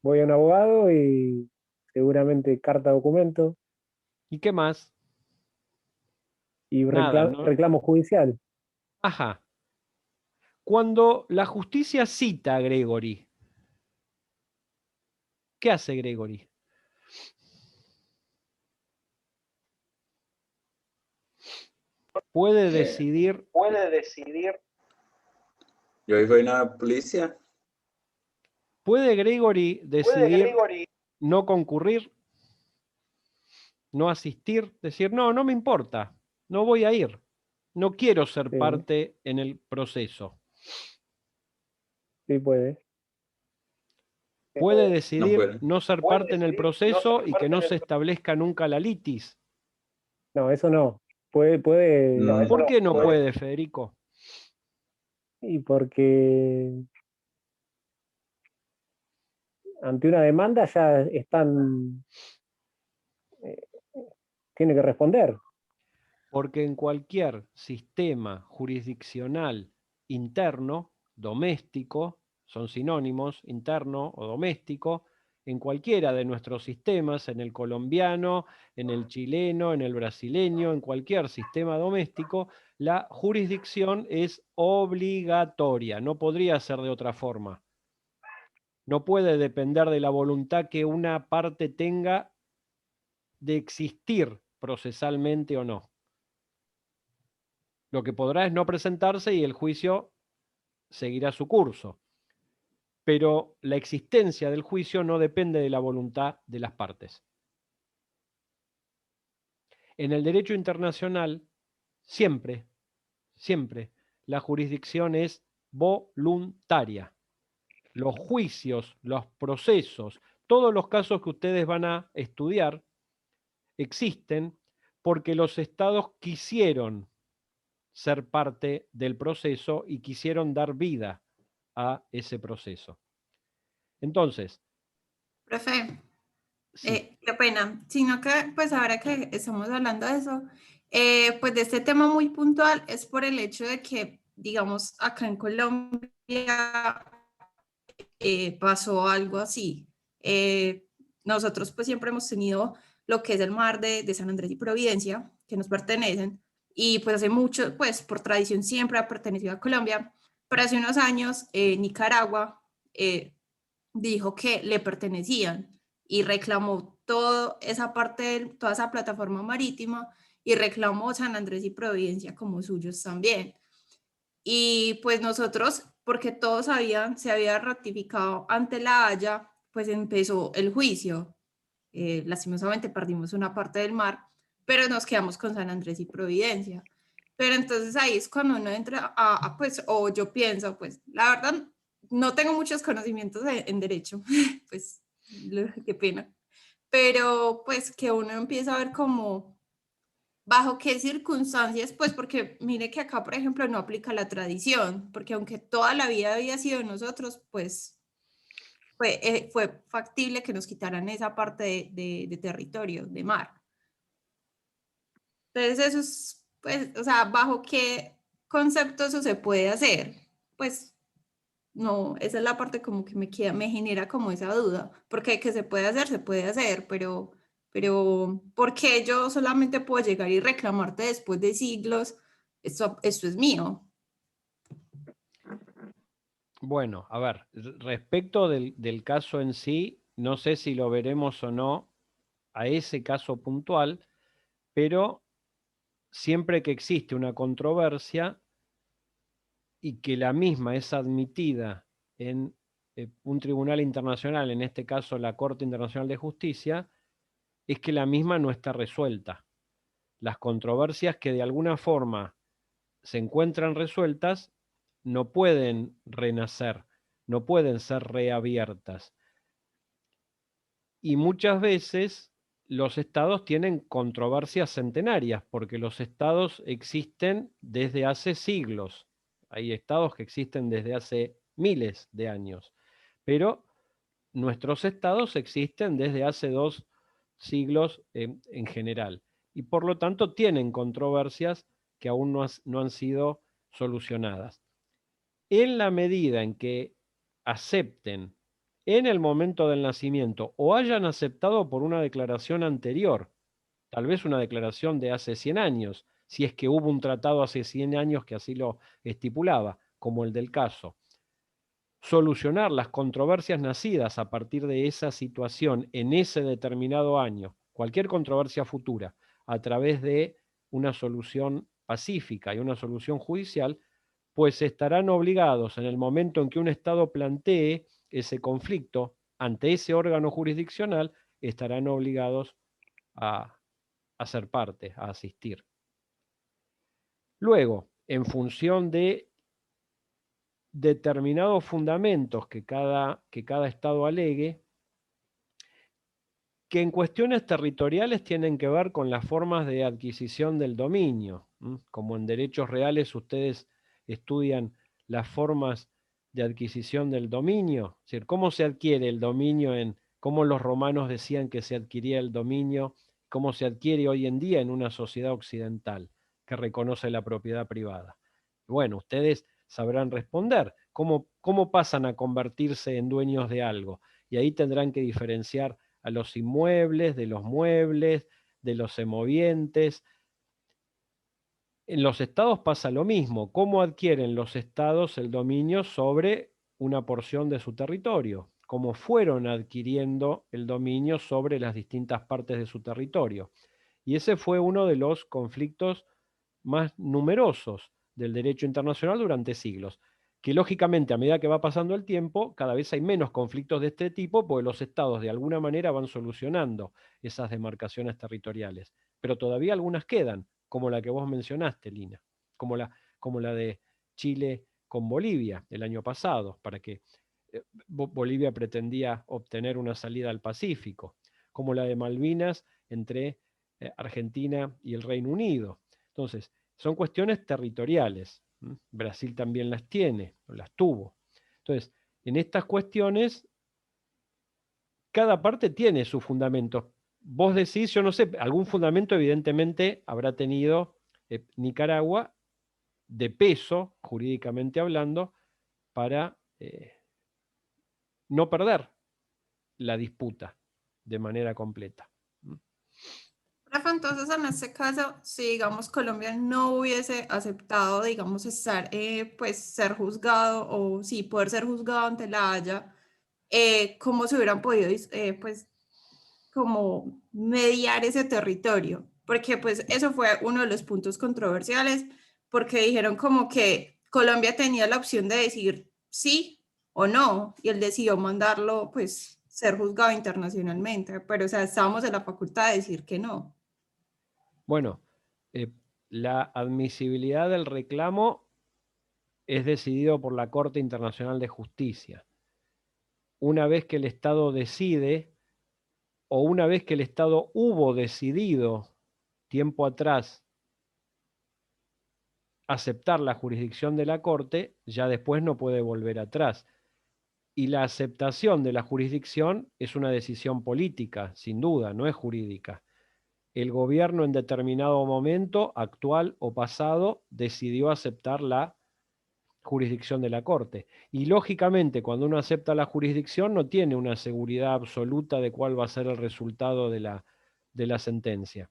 F: Voy a un abogado y seguramente carta documento
B: ¿Y qué más?
F: y
B: Nada, ¿no?
F: reclamo judicial.
B: Ajá. Cuando la justicia cita a Gregory, ¿qué hace Gregory? Puede decidir.
G: Yo voy a la policía.
B: ¿Puede Gregory decidir no concurrir? No asistir, decir, no me importa, no voy a ir, no quiero ser
F: Sí.
B: parte en el proceso.
F: Sí, puede.
B: Puede decidir
G: puede.
B: no ser parte en el proceso y que no se establezca nunca la litis.
F: No, eso no. Puede.
G: No,
B: ¿Por qué no
G: no.
B: puede, Federico?
F: Y porque ante una demanda ya están. Tiene que responder.
B: Porque en cualquier sistema jurisdiccional interno, doméstico, son sinónimos, interno o doméstico, en cualquiera de nuestros sistemas, en el colombiano, en el chileno, en el brasileño, en cualquier sistema doméstico, la jurisdicción es obligatoria, no podría ser de otra forma. No puede depender de la voluntad que una parte tenga de existir procesalmente o no. Lo que podrá es no presentarse y el juicio seguirá su curso. Pero la existencia del juicio no depende de la voluntad de las partes. En el derecho internacional, siempre, la jurisdicción es voluntaria. Los juicios, los procesos, todos los casos que ustedes van a estudiar existen porque los estados quisieron ser parte del proceso y quisieron dar vida a ese proceso. Entonces,
C: Profe,
B: sí,
C: qué pena, sino que pues ahora que estamos hablando de eso, pues de este tema muy puntual es por el hecho de que, digamos, acá en Colombia pasó algo así. Nosotros pues siempre hemos tenido lo que es el mar de San Andrés y Providencia, que nos pertenecen, y pues hace mucho, pues por tradición siempre ha pertenecido a Colombia, pero hace unos años Nicaragua dijo que le pertenecían y reclamó toda esa parte, toda esa plataforma marítima y reclamó San Andrés y Providencia como suyos también. Y pues nosotros, porque todos se había ratificado ante la Haya, pues empezó el juicio. Lastimosamente perdimos una parte del mar, pero nos quedamos con San Andrés y Providencia. Pero entonces ahí es cuando uno entra pues, o yo pienso, pues, la verdad, no tengo muchos conocimientos en derecho, pues, qué pena. Pero pues que uno empieza a ver como ¿Bajo qué circunstancias? Pues porque mire que acá, por ejemplo, no aplica la tradición, porque aunque toda la vida había sido de nosotros, pues fue factible que nos quitaran esa parte de territorio, de mar. Entonces eso es, pues, o sea, ¿bajo qué concepto eso se puede hacer? Pues no, esa es la parte como que me genera como esa duda, porque que se puede hacer, pero ¿por qué yo solamente puedo llegar y reclamarte después de siglos? Esto es mío.
B: Bueno, a ver, respecto del caso en sí, no sé si lo veremos o no a ese caso puntual, pero siempre que existe una controversia y que la misma es admitida en un tribunal internacional, en este caso la Corte Internacional de Justicia, es que la misma no está resuelta. Las controversias que de alguna forma se encuentran resueltas no pueden renacer, no pueden ser reabiertas. Y muchas veces los estados tienen controversias centenarias, porque los estados existen desde hace siglos. Hay estados que existen desde hace miles de años, pero nuestros estados existen desde hace 2 siglos en general. Y por lo tanto tienen controversias que aún no han sido solucionadas. En la medida en que acepten en el momento del nacimiento o hayan aceptado por una declaración anterior, tal vez una declaración de hace 100 años, si es que hubo un tratado hace 100 años que así lo estipulaba, como el del caso, solucionar las controversias nacidas a partir de esa situación en ese determinado año, cualquier controversia futura, a través de una solución pacífica y una solución judicial, pues estarán obligados en el momento en que un Estado plantee ese conflicto ante ese órgano jurisdiccional, estarán obligados a ser parte, a asistir. Luego, en función de determinados fundamentos que cada Estado alegue, que en cuestiones territoriales tienen que ver con las formas de adquisición del dominio. Como en derechos reales ustedes estudian las formas de adquisición del dominio, es decir, cómo se adquiere el dominio, cómo los romanos decían que se adquiría el dominio, cómo se adquiere hoy en día en una sociedad occidental que reconoce la propiedad privada. Bueno, ustedes sabrán responder cómo pasan a convertirse en dueños de algo, y ahí tendrán que diferenciar a los inmuebles, de los muebles, de los semovientes. En los estados pasa lo mismo. ¿Cómo adquieren los estados el dominio sobre una porción de su territorio? ¿Cómo fueron adquiriendo el dominio sobre las distintas partes de su territorio? Y ese fue uno de los conflictos más numerosos del derecho internacional durante siglos, que lógicamente a medida que va pasando el tiempo, cada vez hay menos conflictos de este tipo, porque los estados de alguna manera van solucionando esas demarcaciones territoriales, pero todavía algunas quedan, como la que vos mencionaste, Lina, como la de Chile con Bolivia el año pasado, para que Bolivia pretendía obtener una salida al Pacífico, como la de Malvinas entre Argentina y el Reino Unido. Entonces, son cuestiones territoriales. Brasil también las tiene, o las tuvo. Entonces, en estas cuestiones, cada parte tiene su fundamento. Vos decís, yo no sé, algún fundamento evidentemente habrá tenido Nicaragua de peso, jurídicamente hablando, para no perder la disputa de manera completa.
C: Rafa, entonces en este caso, si digamos Colombia no hubiese aceptado, digamos, pues ser juzgado o sí, poder ser juzgado ante la Haya, ¿cómo se hubieran podido, pues, como mediar ese territorio? Porque pues eso fue uno de los puntos controversiales, porque dijeron como que Colombia tenía la opción de decir sí o no, y él decidió mandarlo, pues, ser juzgado internacionalmente, pero o sea, estábamos en la facultad de decir que no.
B: Bueno, la admisibilidad del reclamo es decidido por la Corte Internacional de Justicia. Una vez que el Estado decide, o una vez que el Estado hubo decidido tiempo atrás aceptar la jurisdicción de la Corte, ya después no puede volver atrás. Y la aceptación de la jurisdicción es una decisión política, sin duda, no es jurídica. El gobierno en determinado momento, actual o pasado, decidió aceptar la jurisdicción de la Corte. Y lógicamente, cuando uno acepta la jurisdicción, no tiene una seguridad absoluta de cuál va a ser el resultado de la sentencia.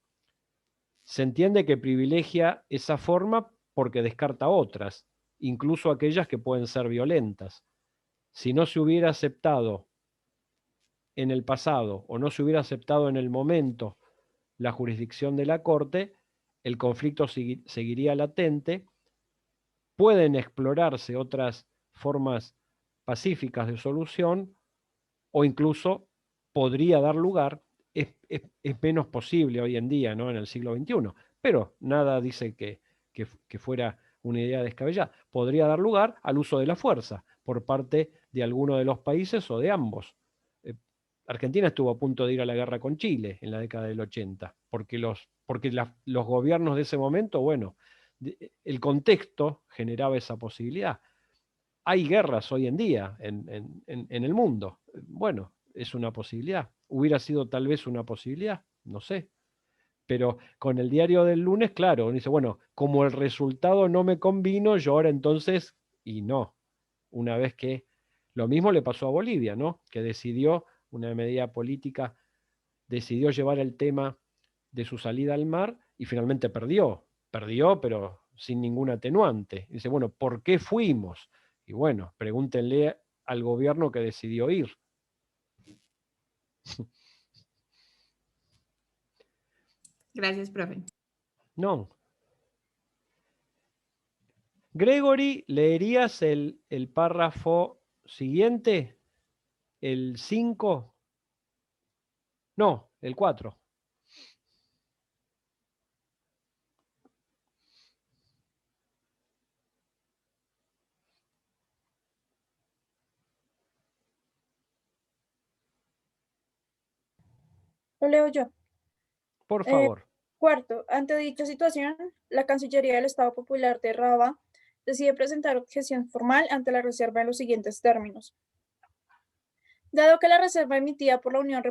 B: Se entiende que privilegia esa forma porque descarta otras, incluso aquellas que pueden ser violentas. Si no se hubiera aceptado en el pasado o no se hubiera aceptado en el momento la jurisdicción de la Corte, el conflicto seguiría latente. Pueden explorarse otras formas pacíficas de solución o incluso podría dar lugar, es menos posible hoy en día, ¿no? En el siglo XXI, pero nada dice que fuera una idea descabellada. Podría dar lugar al uso de la fuerza por parte de alguno de los países o de ambos. Argentina estuvo a punto de ir a la guerra con Chile en la década del 80, porque los gobiernos de ese momento, bueno, el contexto generaba esa posibilidad. Hay guerras hoy en día en el mundo. Bueno, es una posibilidad. ¿Hubiera sido tal vez una posibilidad? No sé. Pero con el diario del lunes, claro, uno dice, bueno, como el resultado no me convino, yo ahora entonces, y no. Una vez que lo mismo le pasó a Bolivia, ¿no? Que decidió, una medida política, decidió llevar el tema de su salida al mar y finalmente perdió. Perdió, pero sin ningún atenuante. Dice, bueno, ¿por qué fuimos? Y bueno, pregúntenle al gobierno que decidió ir.
C: Gracias, profe.
B: No. Gregory, ¿leerías el párrafo siguiente? ¿El 5? No, el 4.
E: Lo leo yo.
B: Por favor.
E: Cuarto, ante dicha situación, la Cancillería del Estado Popular de Rabat decide presentar objeción formal ante la reserva en los siguientes términos. Dado que la reserva emitida por la Unión de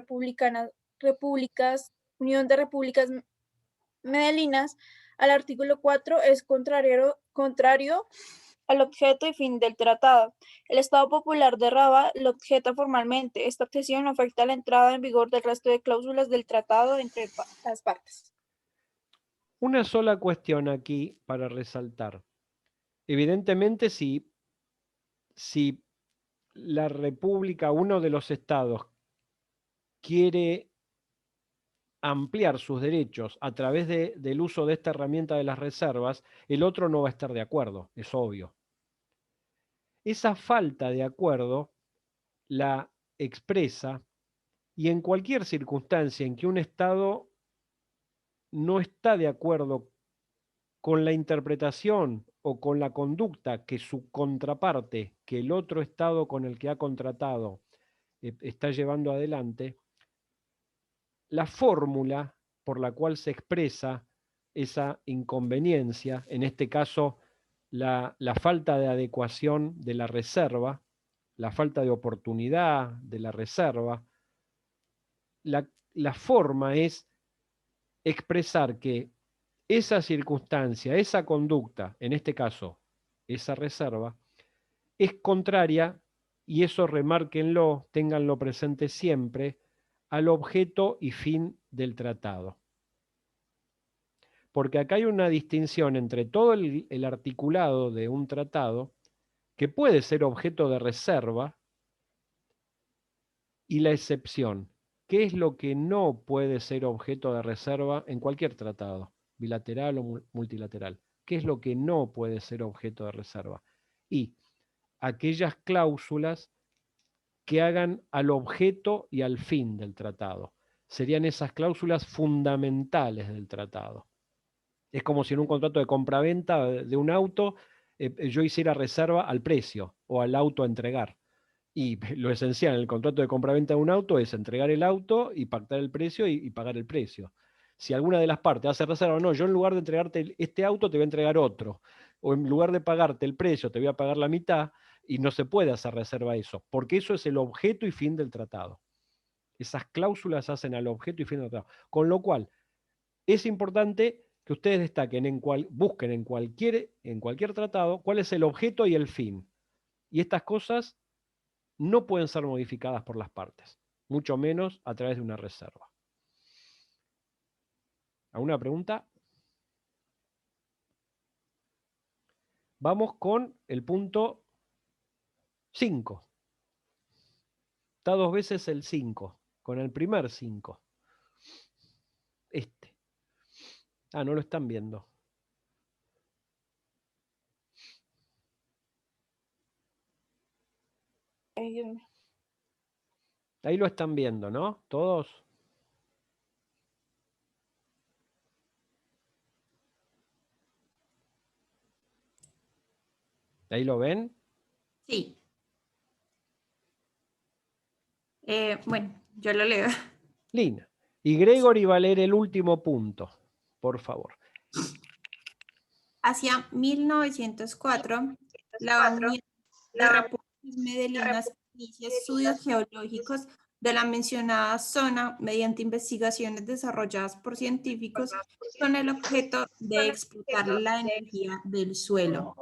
E: Repúblicas Medellínas al artículo 4 es contrario al objeto y fin del tratado, el Estado Popular de Rabat lo objeta formalmente. Esta objeción no afecta a la entrada en vigor del resto de cláusulas del tratado entre las partes.
B: Una sola cuestión aquí para resaltar. Evidentemente, si la República, uno de los estados, quiere ampliar sus derechos a través del uso de esta herramienta de las reservas, el otro no va a estar de acuerdo, es obvio. Esa falta de acuerdo la expresa, y en cualquier circunstancia en que un estado no está de acuerdo con la interpretación o con la conducta que su contraparte, que el otro estado con el que ha contratado, está llevando adelante, la fórmula por la cual se expresa esa inconveniencia, en este caso la falta de adecuación de la reserva, la falta de oportunidad de la reserva, la forma es expresar que esa circunstancia, esa conducta, en este caso, esa reserva, es contraria, y eso remárquenlo, ténganlo presente siempre, al objeto y fin del tratado. Porque acá hay una distinción entre todo el articulado de un tratado, que puede ser objeto de reserva, y la excepción. ¿Qué es lo que no puede ser objeto de reserva en cualquier tratado, bilateral o multilateral? ¿Qué es lo que no puede ser objeto de reserva? Y aquellas cláusulas que hagan al objeto y al fin del tratado. Serían esas cláusulas fundamentales del tratado. Es como si en un contrato de compraventa de un auto yo hiciera reserva al precio o al auto a entregar. Y lo esencial en el contrato de compraventa de un auto es entregar el auto y pactar el precio y pagar el precio. Si alguna de las partes hace reserva, no, yo en lugar de entregarte este auto te voy a entregar otro, o en lugar de pagarte el precio te voy a pagar la mitad, y no se puede hacer reserva a eso, porque eso es el objeto y fin del tratado. Esas cláusulas hacen al objeto y fin del tratado. Con lo cual, es importante que ustedes destaquen, busquen en cualquier tratado cuál es el objeto y el fin. Y estas cosas no pueden ser modificadas por las partes, mucho menos a través de una reserva. ¿Alguna pregunta? Vamos con el punto 5. Está 2 veces el 5, con el primer 5. Este. Ah, no lo están viendo. Ahí lo están viendo, ¿no? ¿Todos? ¿Ahí lo ven?
C: Sí. Bueno, yo lo leo.
B: Lina. Y Gregory va a leer el último punto, por favor.
C: Hacia 1904, la Unión de Repúblicas Medelinas inicia estudios geológicos de la mencionada zona mediante investigaciones desarrolladas por científicos con el objeto de explotar la energía del suelo.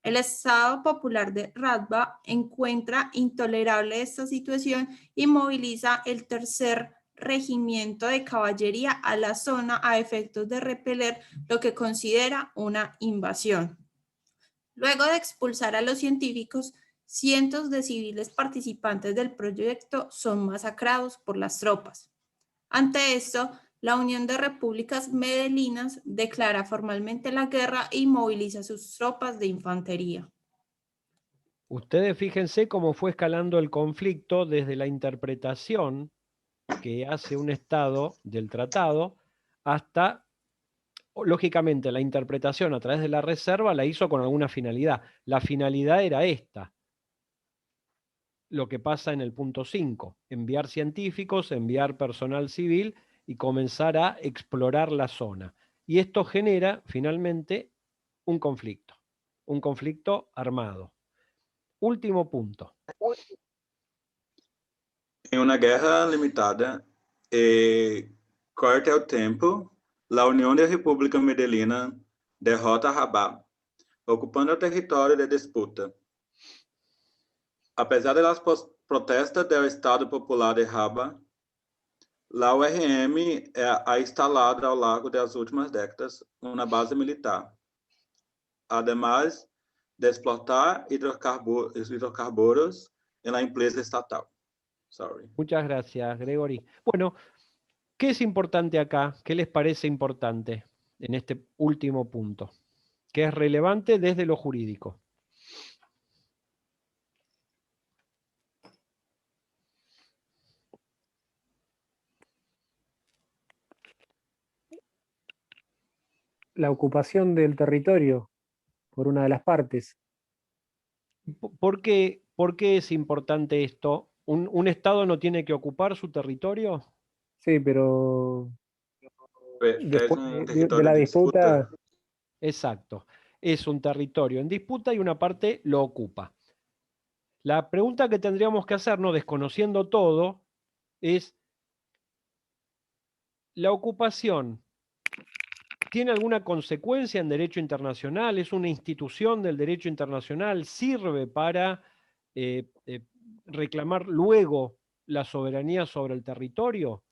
C: El Estado Popular de Radva encuentra intolerable esta situación y moviliza el tercer regimiento de caballería a la zona a efectos de repeler lo que considera una invasión. Luego de expulsar a los científicos, cientos de civiles participantes del proyecto son masacrados por las tropas. Ante esto, la Unión de Repúblicas Medelinas declara formalmente la guerra y moviliza sus tropas de infantería.
B: Ustedes fíjense cómo fue escalando el conflicto desde la interpretación que hace un Estado del tratado hasta, lógicamente, la interpretación a través de la reserva la hizo con alguna finalidad. La finalidad era esta. Lo que pasa en el punto 5, enviar científicos, enviar personal civil y comenzar a explorar la zona. Y esto genera, finalmente, un conflicto armado. Último punto.
G: Em uma guerra limitada e corta ao tempo, a União da República Medellina derrota Rabat, ocupando o território de disputa. Apesar das protestas do Estado Popular de Rabat, a URM ha instalado ao longo das últimas décadas uma base militar, además de explotar hidrocarburos em la empresa estatal. Sorry.
B: Muchas gracias, Gregory. Bueno, ¿qué es importante acá? ¿Qué les parece importante en este último punto? ¿Qué es relevante desde lo jurídico?
F: La ocupación del territorio por una de las partes.
B: ¿Por qué es importante esto? ¿Un Estado no tiene que ocupar su territorio?
F: Sí, pero después
G: un
F: de la disputa,
B: Exacto. Es un territorio en disputa y una parte lo ocupa. La pregunta que tendríamos que hacernos, desconociendo todo, es: ¿la ocupación tiene alguna consecuencia en derecho internacional? ¿Es una institución del derecho internacional? ¿Sirve para reclamar luego la soberanía sobre el territorio?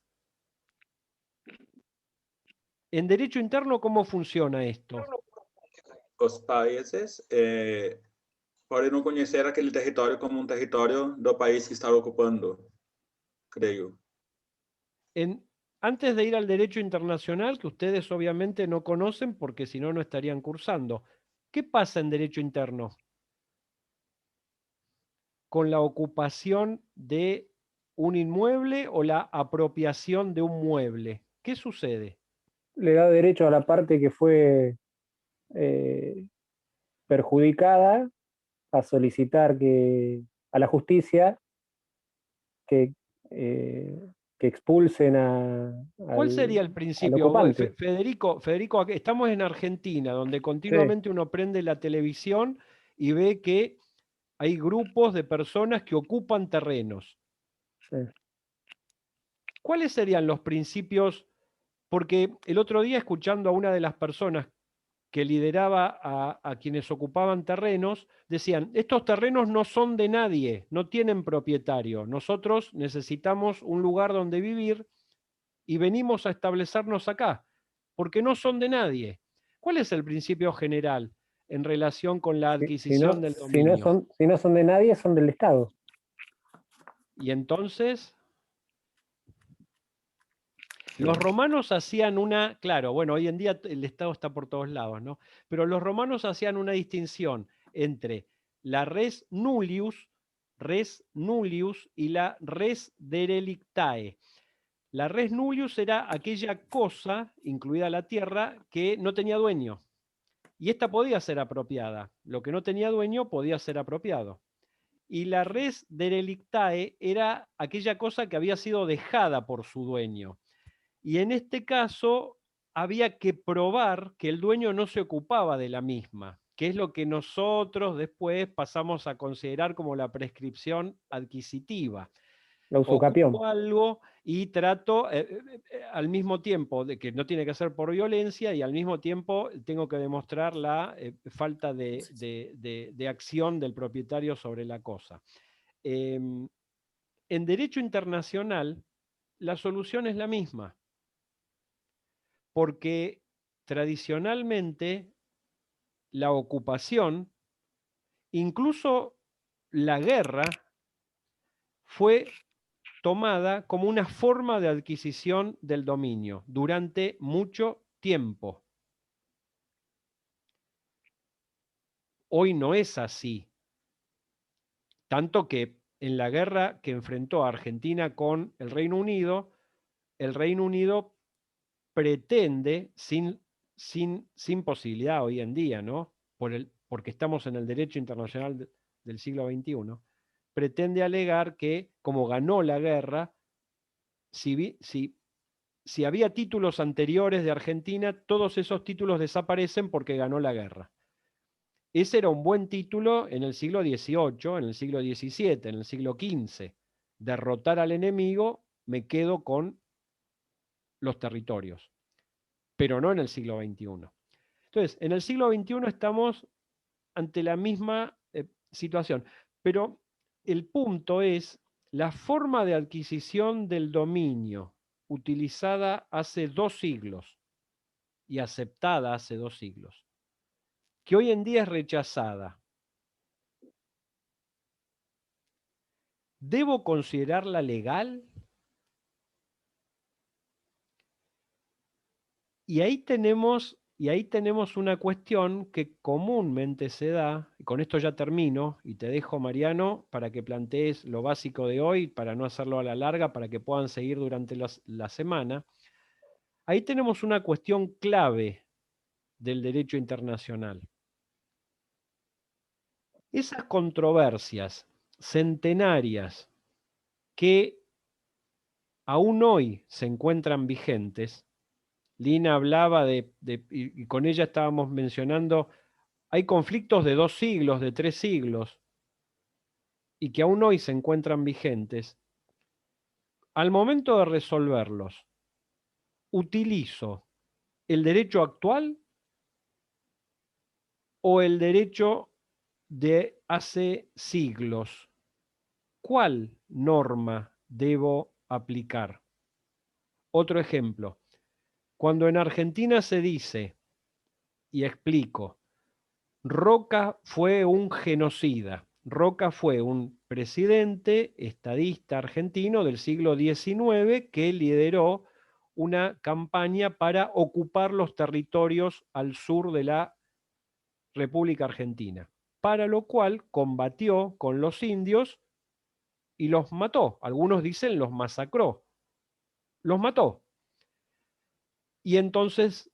B: En derecho interno, ¿cómo funciona esto?
G: Os países podem não conhecer aquele território como um território do país que está ocupando, creio.
B: Antes de ir al derecho internacional, que ustedes obviamente no conocen porque si no, no estarían cursando, ¿qué pasa en derecho interno con la ocupación de un inmueble o la apropiación de un mueble? ¿Qué sucede?
F: le da derecho a la parte que fue perjudicada a solicitar a la justicia que que expulsen
B: ¿Cuál sería el
F: al
B: principio?
F: ocupante.
B: Federico, estamos en Argentina, donde continuamente uno prende la televisión y ve que hay grupos de personas que ocupan terrenos.
F: Sí.
B: ¿Cuáles serían los principios? Porque el otro día, escuchando a una de las personas que lideraba a quienes ocupaban terrenos, decían, estos terrenos no son de nadie, no tienen propietario. Nosotros necesitamos un lugar donde vivir y venimos a establecernos acá, porque no son de nadie. ¿Cuál es el principio general en relación con la adquisición del dominio?
F: Si no son de nadie, son del Estado.
B: Y entonces, los romanos hacían una, claro, bueno, hoy en día el Estado está por todos lados, ¿no? Pero los romanos hacían una distinción entre la res nullius y la res derelictae. La res nullius era aquella cosa, incluida la tierra, que no tenía dueño. Y esta podía ser apropiada. Lo que no tenía dueño podía ser apropiado. Y la res derelictae era aquella cosa que había sido dejada por su dueño. Y en este caso había que probar que el dueño no se ocupaba de la misma, que es lo que nosotros después pasamos a considerar como la prescripción adquisitiva.
F: La usucapión.
B: Ocupo algo y trato al mismo tiempo de que no tiene que ser por violencia y al mismo tiempo tengo que demostrar la falta de acción del propietario sobre la cosa. En derecho internacional, la solución es la misma, porque tradicionalmente la ocupación, incluso la guerra, fue tomada como una forma de adquisición del dominio durante mucho tiempo. Hoy no es así. Tanto que en la guerra que enfrentó a Argentina con el Reino Unido pretende, sin posibilidad hoy en día, ¿no? Porque estamos en el derecho internacional del siglo XXI, pretende alegar que, como ganó la guerra, si había títulos anteriores de Argentina, todos esos títulos desaparecen porque ganó la guerra. Ese era un buen título en el siglo XVIII, en el siglo XVII, en el siglo XV. Derrotar al enemigo, me quedo con los territorios, pero no en el siglo XXI. Entonces, en el siglo XXI estamos ante la misma situación, pero el punto es la forma de adquisición del dominio utilizada hace 2 siglos y aceptada hace 2 siglos, que hoy en día es rechazada. ¿Debo considerarla legal? Y ahí tenemos una cuestión que comúnmente se da, y con esto ya termino, y te dejo, Mariano, para que plantees lo básico de hoy, para no hacerlo a la larga, para que puedan seguir durante la semana. Ahí tenemos una cuestión clave del derecho internacional. Esas controversias centenarias que aún hoy se encuentran vigentes, Lina hablaba y con ella estábamos mencionando, hay conflictos de 2 siglos, de 3 siglos, y que aún hoy se encuentran vigentes. Al momento de resolverlos, ¿utilizo el derecho actual o el derecho de hace siglos? ¿Cuál norma debo aplicar? Otro ejemplo. Cuando en Argentina se dice, y explico, Roca fue un genocida. Roca fue un presidente estadista argentino del siglo XIX que lideró una campaña para ocupar los territorios al sur de la República Argentina, para lo cual combatió con los indios y los mató. Algunos dicen los masacró. Los mató. Y entonces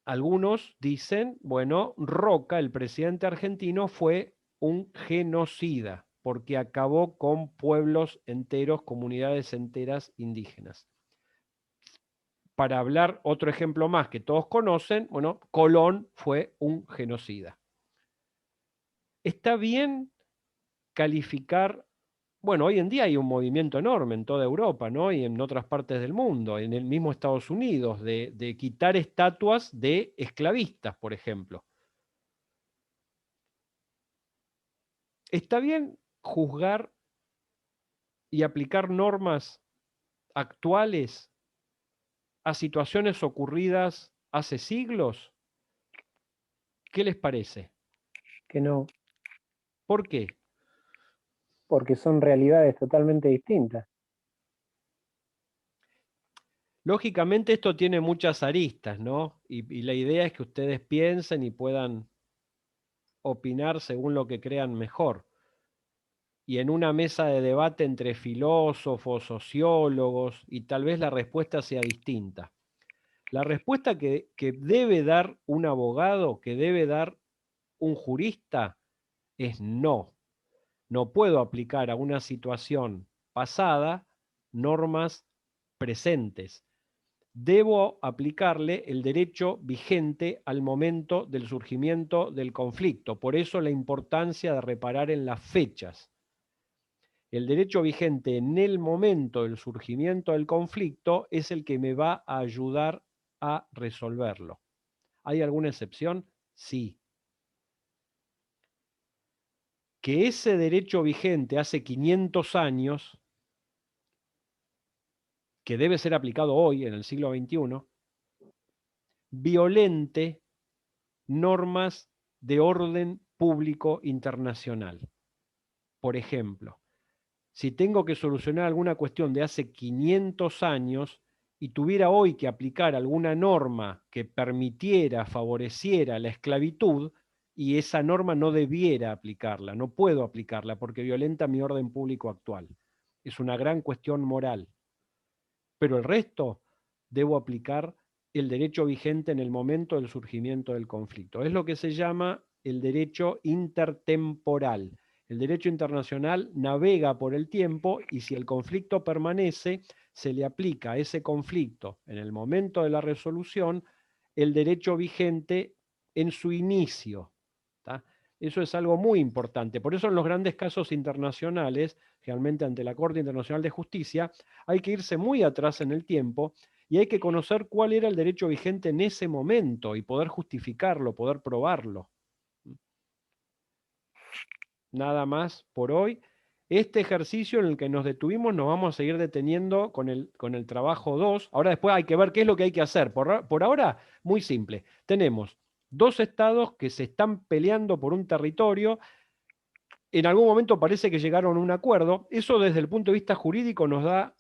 B: algunos dicen, bueno, Roca, el presidente argentino, fue un genocida. porque acabó con pueblos enteros, comunidades enteras indígenas. Para hablar otro ejemplo más que todos conocen, bueno, Colón fue un genocida. Está bien calificar, bueno, hoy en día hay un movimiento enorme en toda Europa, ¿no? Y en otras partes del mundo, en el mismo Estados Unidos, de quitar estatuas de esclavistas, por ejemplo. ¿Está bien juzgar y aplicar normas actuales a situaciones ocurridas hace siglos? ¿Qué les parece?
F: Que no,
B: ¿Por qué?
F: porque son realidades totalmente distintas.
B: Lógicamente esto tiene muchas aristas, ¿no? Y la idea es que ustedes piensen y puedan opinar según lo que crean mejor. Y en una mesa de debate entre filósofos, sociólogos, y tal vez la respuesta sea distinta. La respuesta que debe dar un abogado, que debe dar un jurista, es no. No puedo aplicar a una situación pasada normas presentes. Debo aplicarle el derecho vigente al momento del surgimiento del conflicto. Por eso la importancia de reparar en las fechas. El derecho vigente en el momento del surgimiento del conflicto es el que me va a ayudar a resolverlo. ¿Hay alguna excepción? Sí. Que ese derecho vigente hace 500 años, que debe ser aplicado hoy, en el siglo XXI, violente normas de orden público internacional. Por ejemplo, si tengo que solucionar alguna cuestión de hace 500 años y tuviera hoy que aplicar alguna norma que permitiera, favoreciera la esclavitud, y esa norma no debiera aplicarla, no puedo aplicarla porque violenta mi orden público actual. Es una gran cuestión moral. Pero el resto debo aplicar el derecho vigente en el momento del surgimiento del conflicto. Es lo que se llama el derecho intertemporal. El derecho internacional navega por el tiempo y si el conflicto permanece, se le aplica a ese conflicto en el momento de la resolución el derecho vigente en su inicio. ¿Tá? Eso es algo muy importante. Por eso en los grandes casos internacionales, generalmente ante la Corte Internacional de Justicia, hay que irse muy atrás en el tiempo y hay que conocer cuál era el derecho vigente en ese momento y poder justificarlo, poder probarlo. Nada más por hoy. Este ejercicio en el que nos detuvimos nos vamos a seguir deteniendo con el trabajo 2. Ahora después hay que ver qué es lo que hay que hacer. Por ahora, muy simple. Tenemos 2 estados que se están peleando por un territorio. En algún momento parece que llegaron a un acuerdo. Eso desde el punto de vista jurídico nos da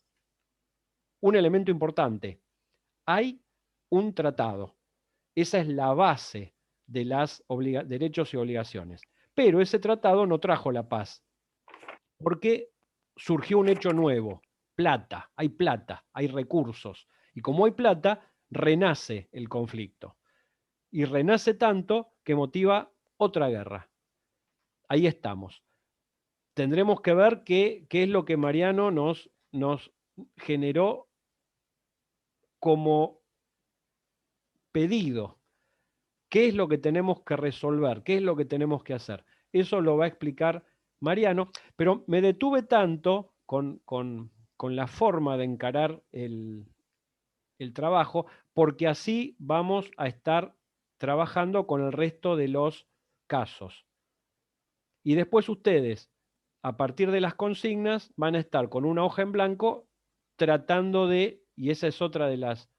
B: un elemento importante. Hay un tratado. Esa es la base de los derechos y obligaciones. Pero ese tratado no trajo la paz, porque surgió un hecho nuevo, plata, hay recursos. Y como hay plata, renace el conflicto. Y renace tanto que motiva otra guerra. Ahí estamos. Tendremos que ver qué es lo que Mariano nos generó como pedido. ¿Qué es lo que tenemos que resolver? ¿Qué es lo que tenemos que hacer? Eso lo va a explicar Mariano, pero me detuve tanto con la forma de encarar el trabajo, porque así vamos a estar trabajando con el resto de los casos. Y después ustedes, a partir de las consignas, van a estar con una hoja en blanco tratando de, y esa es otra de las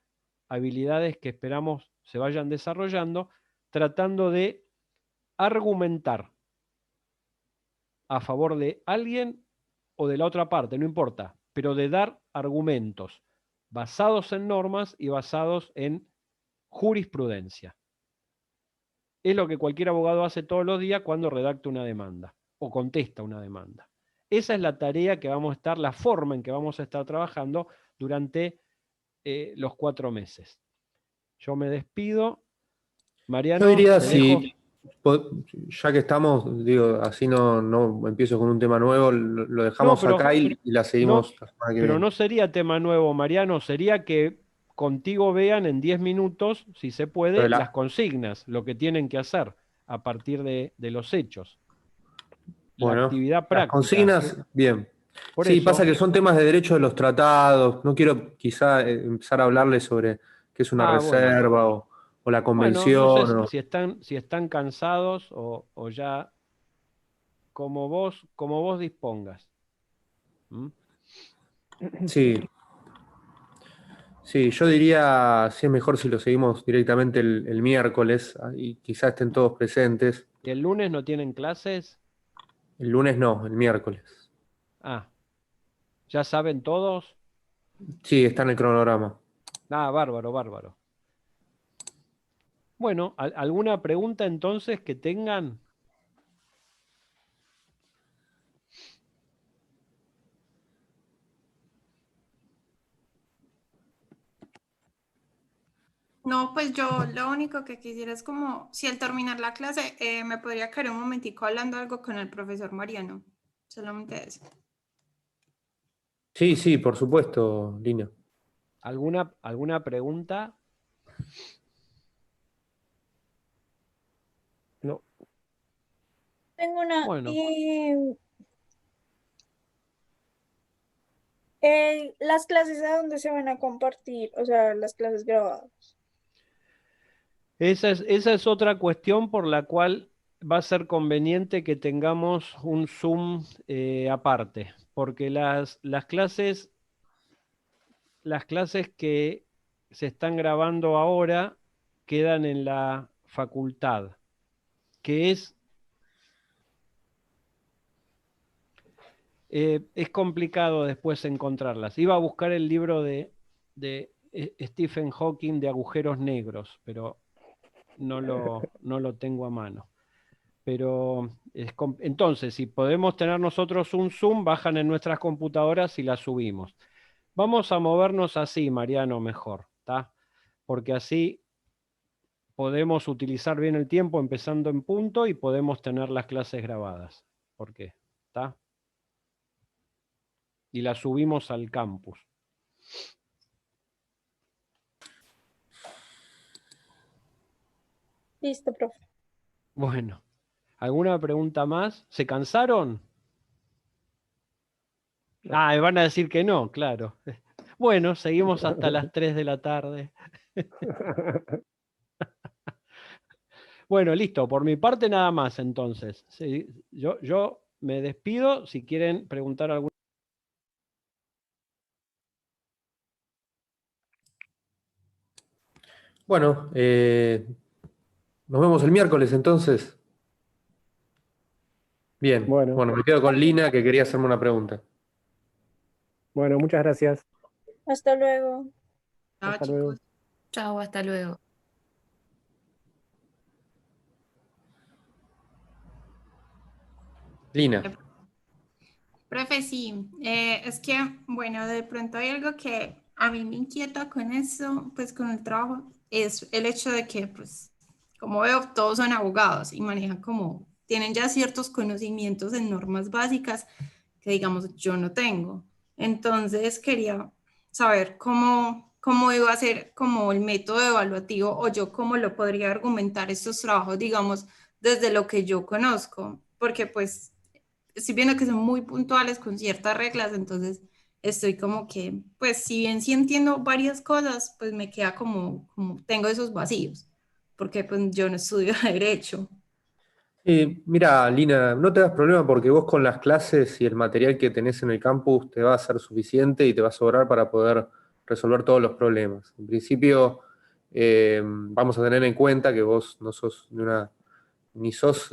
B: habilidades que esperamos se vayan desarrollando, tratando de argumentar a favor de alguien o de la otra parte, no importa, pero de dar argumentos basados en normas y basados en jurisprudencia. Es lo que cualquier abogado hace todos los días cuando redacta una demanda o contesta una demanda. Esa es la tarea que vamos a estar, la forma en que vamos a estar trabajando durante los 4 meses. Yo me despido. Mariano,
A: Yo diría,
B: te dejo.
A: Ya que estamos, digo, así no empiezo con un tema nuevo, lo dejamos
B: pero-
A: acá y la seguimos la semana que
B: Pero
A: viene.
B: no sería tema nuevo, Mariano, sería que contigo vean en 10 minutos, si se
A: Lo
B: puede,
A: de la-
B: las consignas, lo que tienen que hacer a partir de los hechos. La
A: Bueno,
B: actividad
A: las
B: práctica.
A: consignas, bien.
B: Por
A: Sí,
B: eso,
A: pasa que son temas de derecho de los tratados. No quiero quizá empezar a hablarles sobre qué es una
B: bueno.
A: reserva o la
B: Bueno, no sé
A: convención.
B: si están cansados o ya como vos dispongas. ¿Mm?
A: Sí, sí, yo diría, sí es mejor si lo seguimos directamente el miércoles y quizá estén todos presentes.
B: ¿Y el lunes no tienen clases?
A: El lunes no, el miércoles.
B: Ah, ¿ya saben todos?
A: Sí, está en el cronograma.
B: Ah, bárbaro, bárbaro. Bueno, ¿alguna pregunta entonces que tengan?
C: No, pues yo lo único que quisiera es como, si al terminar la clase me podría quedar un momentico hablando algo con el profesor Mariano. Solamente eso.
A: Sí, sí, por supuesto, Lina.
B: ¿Alguna pregunta?
F: No,
E: Tengo una.
B: Bueno,
E: Las clases a dónde se van a compartir, o sea, las clases grabadas.
B: esa es otra cuestión por la cual va a ser conveniente que tengamos un Zoom aparte, porque las clases que se están grabando ahora quedan en la facultad, que es complicado después encontrarlas. Iba a buscar el libro de Stephen Hawking de agujeros negros, pero no lo tengo a mano. Pero entonces, si podemos tener nosotros un Zoom, bajan en nuestras computadoras y la subimos. Vamos a movernos así, Mariano, mejor, ¿está? Porque así podemos utilizar bien el tiempo empezando en punto y podemos tener las clases grabadas. ¿Por qué? ¿Está? Y las subimos al campus.
E: Listo, profe.
B: Bueno, ¿alguna pregunta más? ¿Se cansaron? Ah, me van a decir que no, claro. Bueno, seguimos hasta las 3 de la tarde. Bueno, listo. Por mi parte nada más entonces. Sí, yo me despido. Si quieren preguntar alguna.
A: Bueno, nos vemos el miércoles entonces. Bien,
F: bueno,
A: bueno, me quedo con Lina que quería hacerme una pregunta.
F: bueno, muchas gracias.
E: Hasta luego.
C: Chao,
F: Hasta luego.
C: chicos.
D: Chao, hasta luego.
A: Lina.
C: Profe, sí, es que, bueno, de pronto hay algo que a mí me inquieta con eso, pues con el trabajo, es el hecho de que, pues, como veo, todos son abogados y manejan como, tienen ya ciertos conocimientos en normas básicas que, digamos, yo no tengo. Entonces, quería saber cómo iba a ser como el método evaluativo o yo cómo lo podría argumentar estos trabajos, digamos, desde lo que yo conozco, porque pues estoy viendo que son muy puntuales con ciertas reglas, entonces estoy como que, pues si bien sí entiendo varias cosas, pues me queda como tengo esos vacíos, porque pues yo no estudio derecho.
A: Mira, Lina, no te das problema porque vos con las clases y el material que tenés en el campus te va a ser suficiente y te va a sobrar para poder resolver todos los problemas. En principio, vamos a tener en cuenta que vos no sos ni sos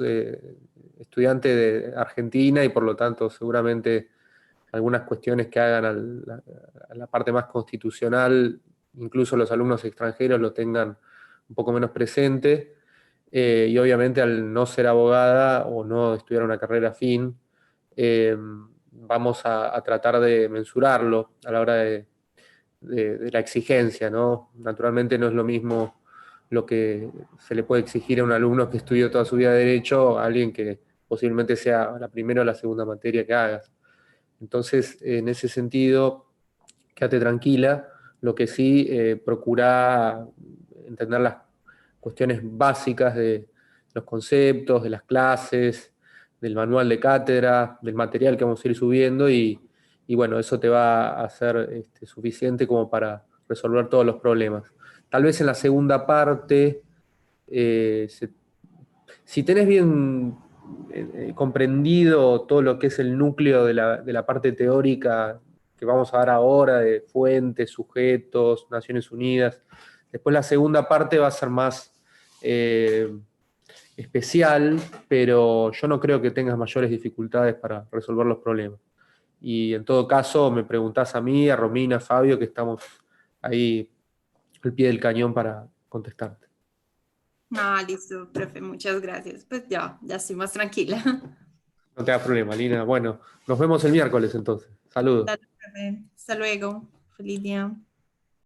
A: estudiante de Argentina y por lo tanto seguramente algunas cuestiones que hagan a la parte más constitucional, incluso los alumnos extranjeros lo tengan un poco menos presente. Y obviamente al no ser abogada o no estudiar una carrera afín, vamos a tratar de mensurarlo a la hora de la exigencia, ¿no? Naturalmente no es lo mismo lo que se le puede exigir a un alumno que estudió toda su vida Derecho, a alguien que posiblemente sea la primera o la segunda materia que hagas. Entonces, en ese sentido, quédate tranquila. Lo que sí, procura entender las cuestiones básicas de los conceptos, de las clases, del manual de cátedra, del material que vamos a ir subiendo y bueno, eso te va a ser suficiente como para resolver todos los problemas. Tal vez en la segunda parte, si tenés bien comprendido todo lo que es el núcleo de la parte teórica que vamos a dar ahora, de fuentes, sujetos, Naciones Unidas, después la segunda parte va a ser más especial, pero yo no creo que tengas mayores dificultades para resolver los problemas. Y en todo caso, me preguntás a mí, a Romina, a Fabio, que estamos ahí al pie del cañón para contestarte.
C: Ah, listo, profe, muchas gracias. Pues ya estoy más tranquila.
A: No te hagas problema, Lina. Bueno, nos vemos el miércoles entonces. Saludos.
C: Dale, profe. Hasta luego. Feliz día.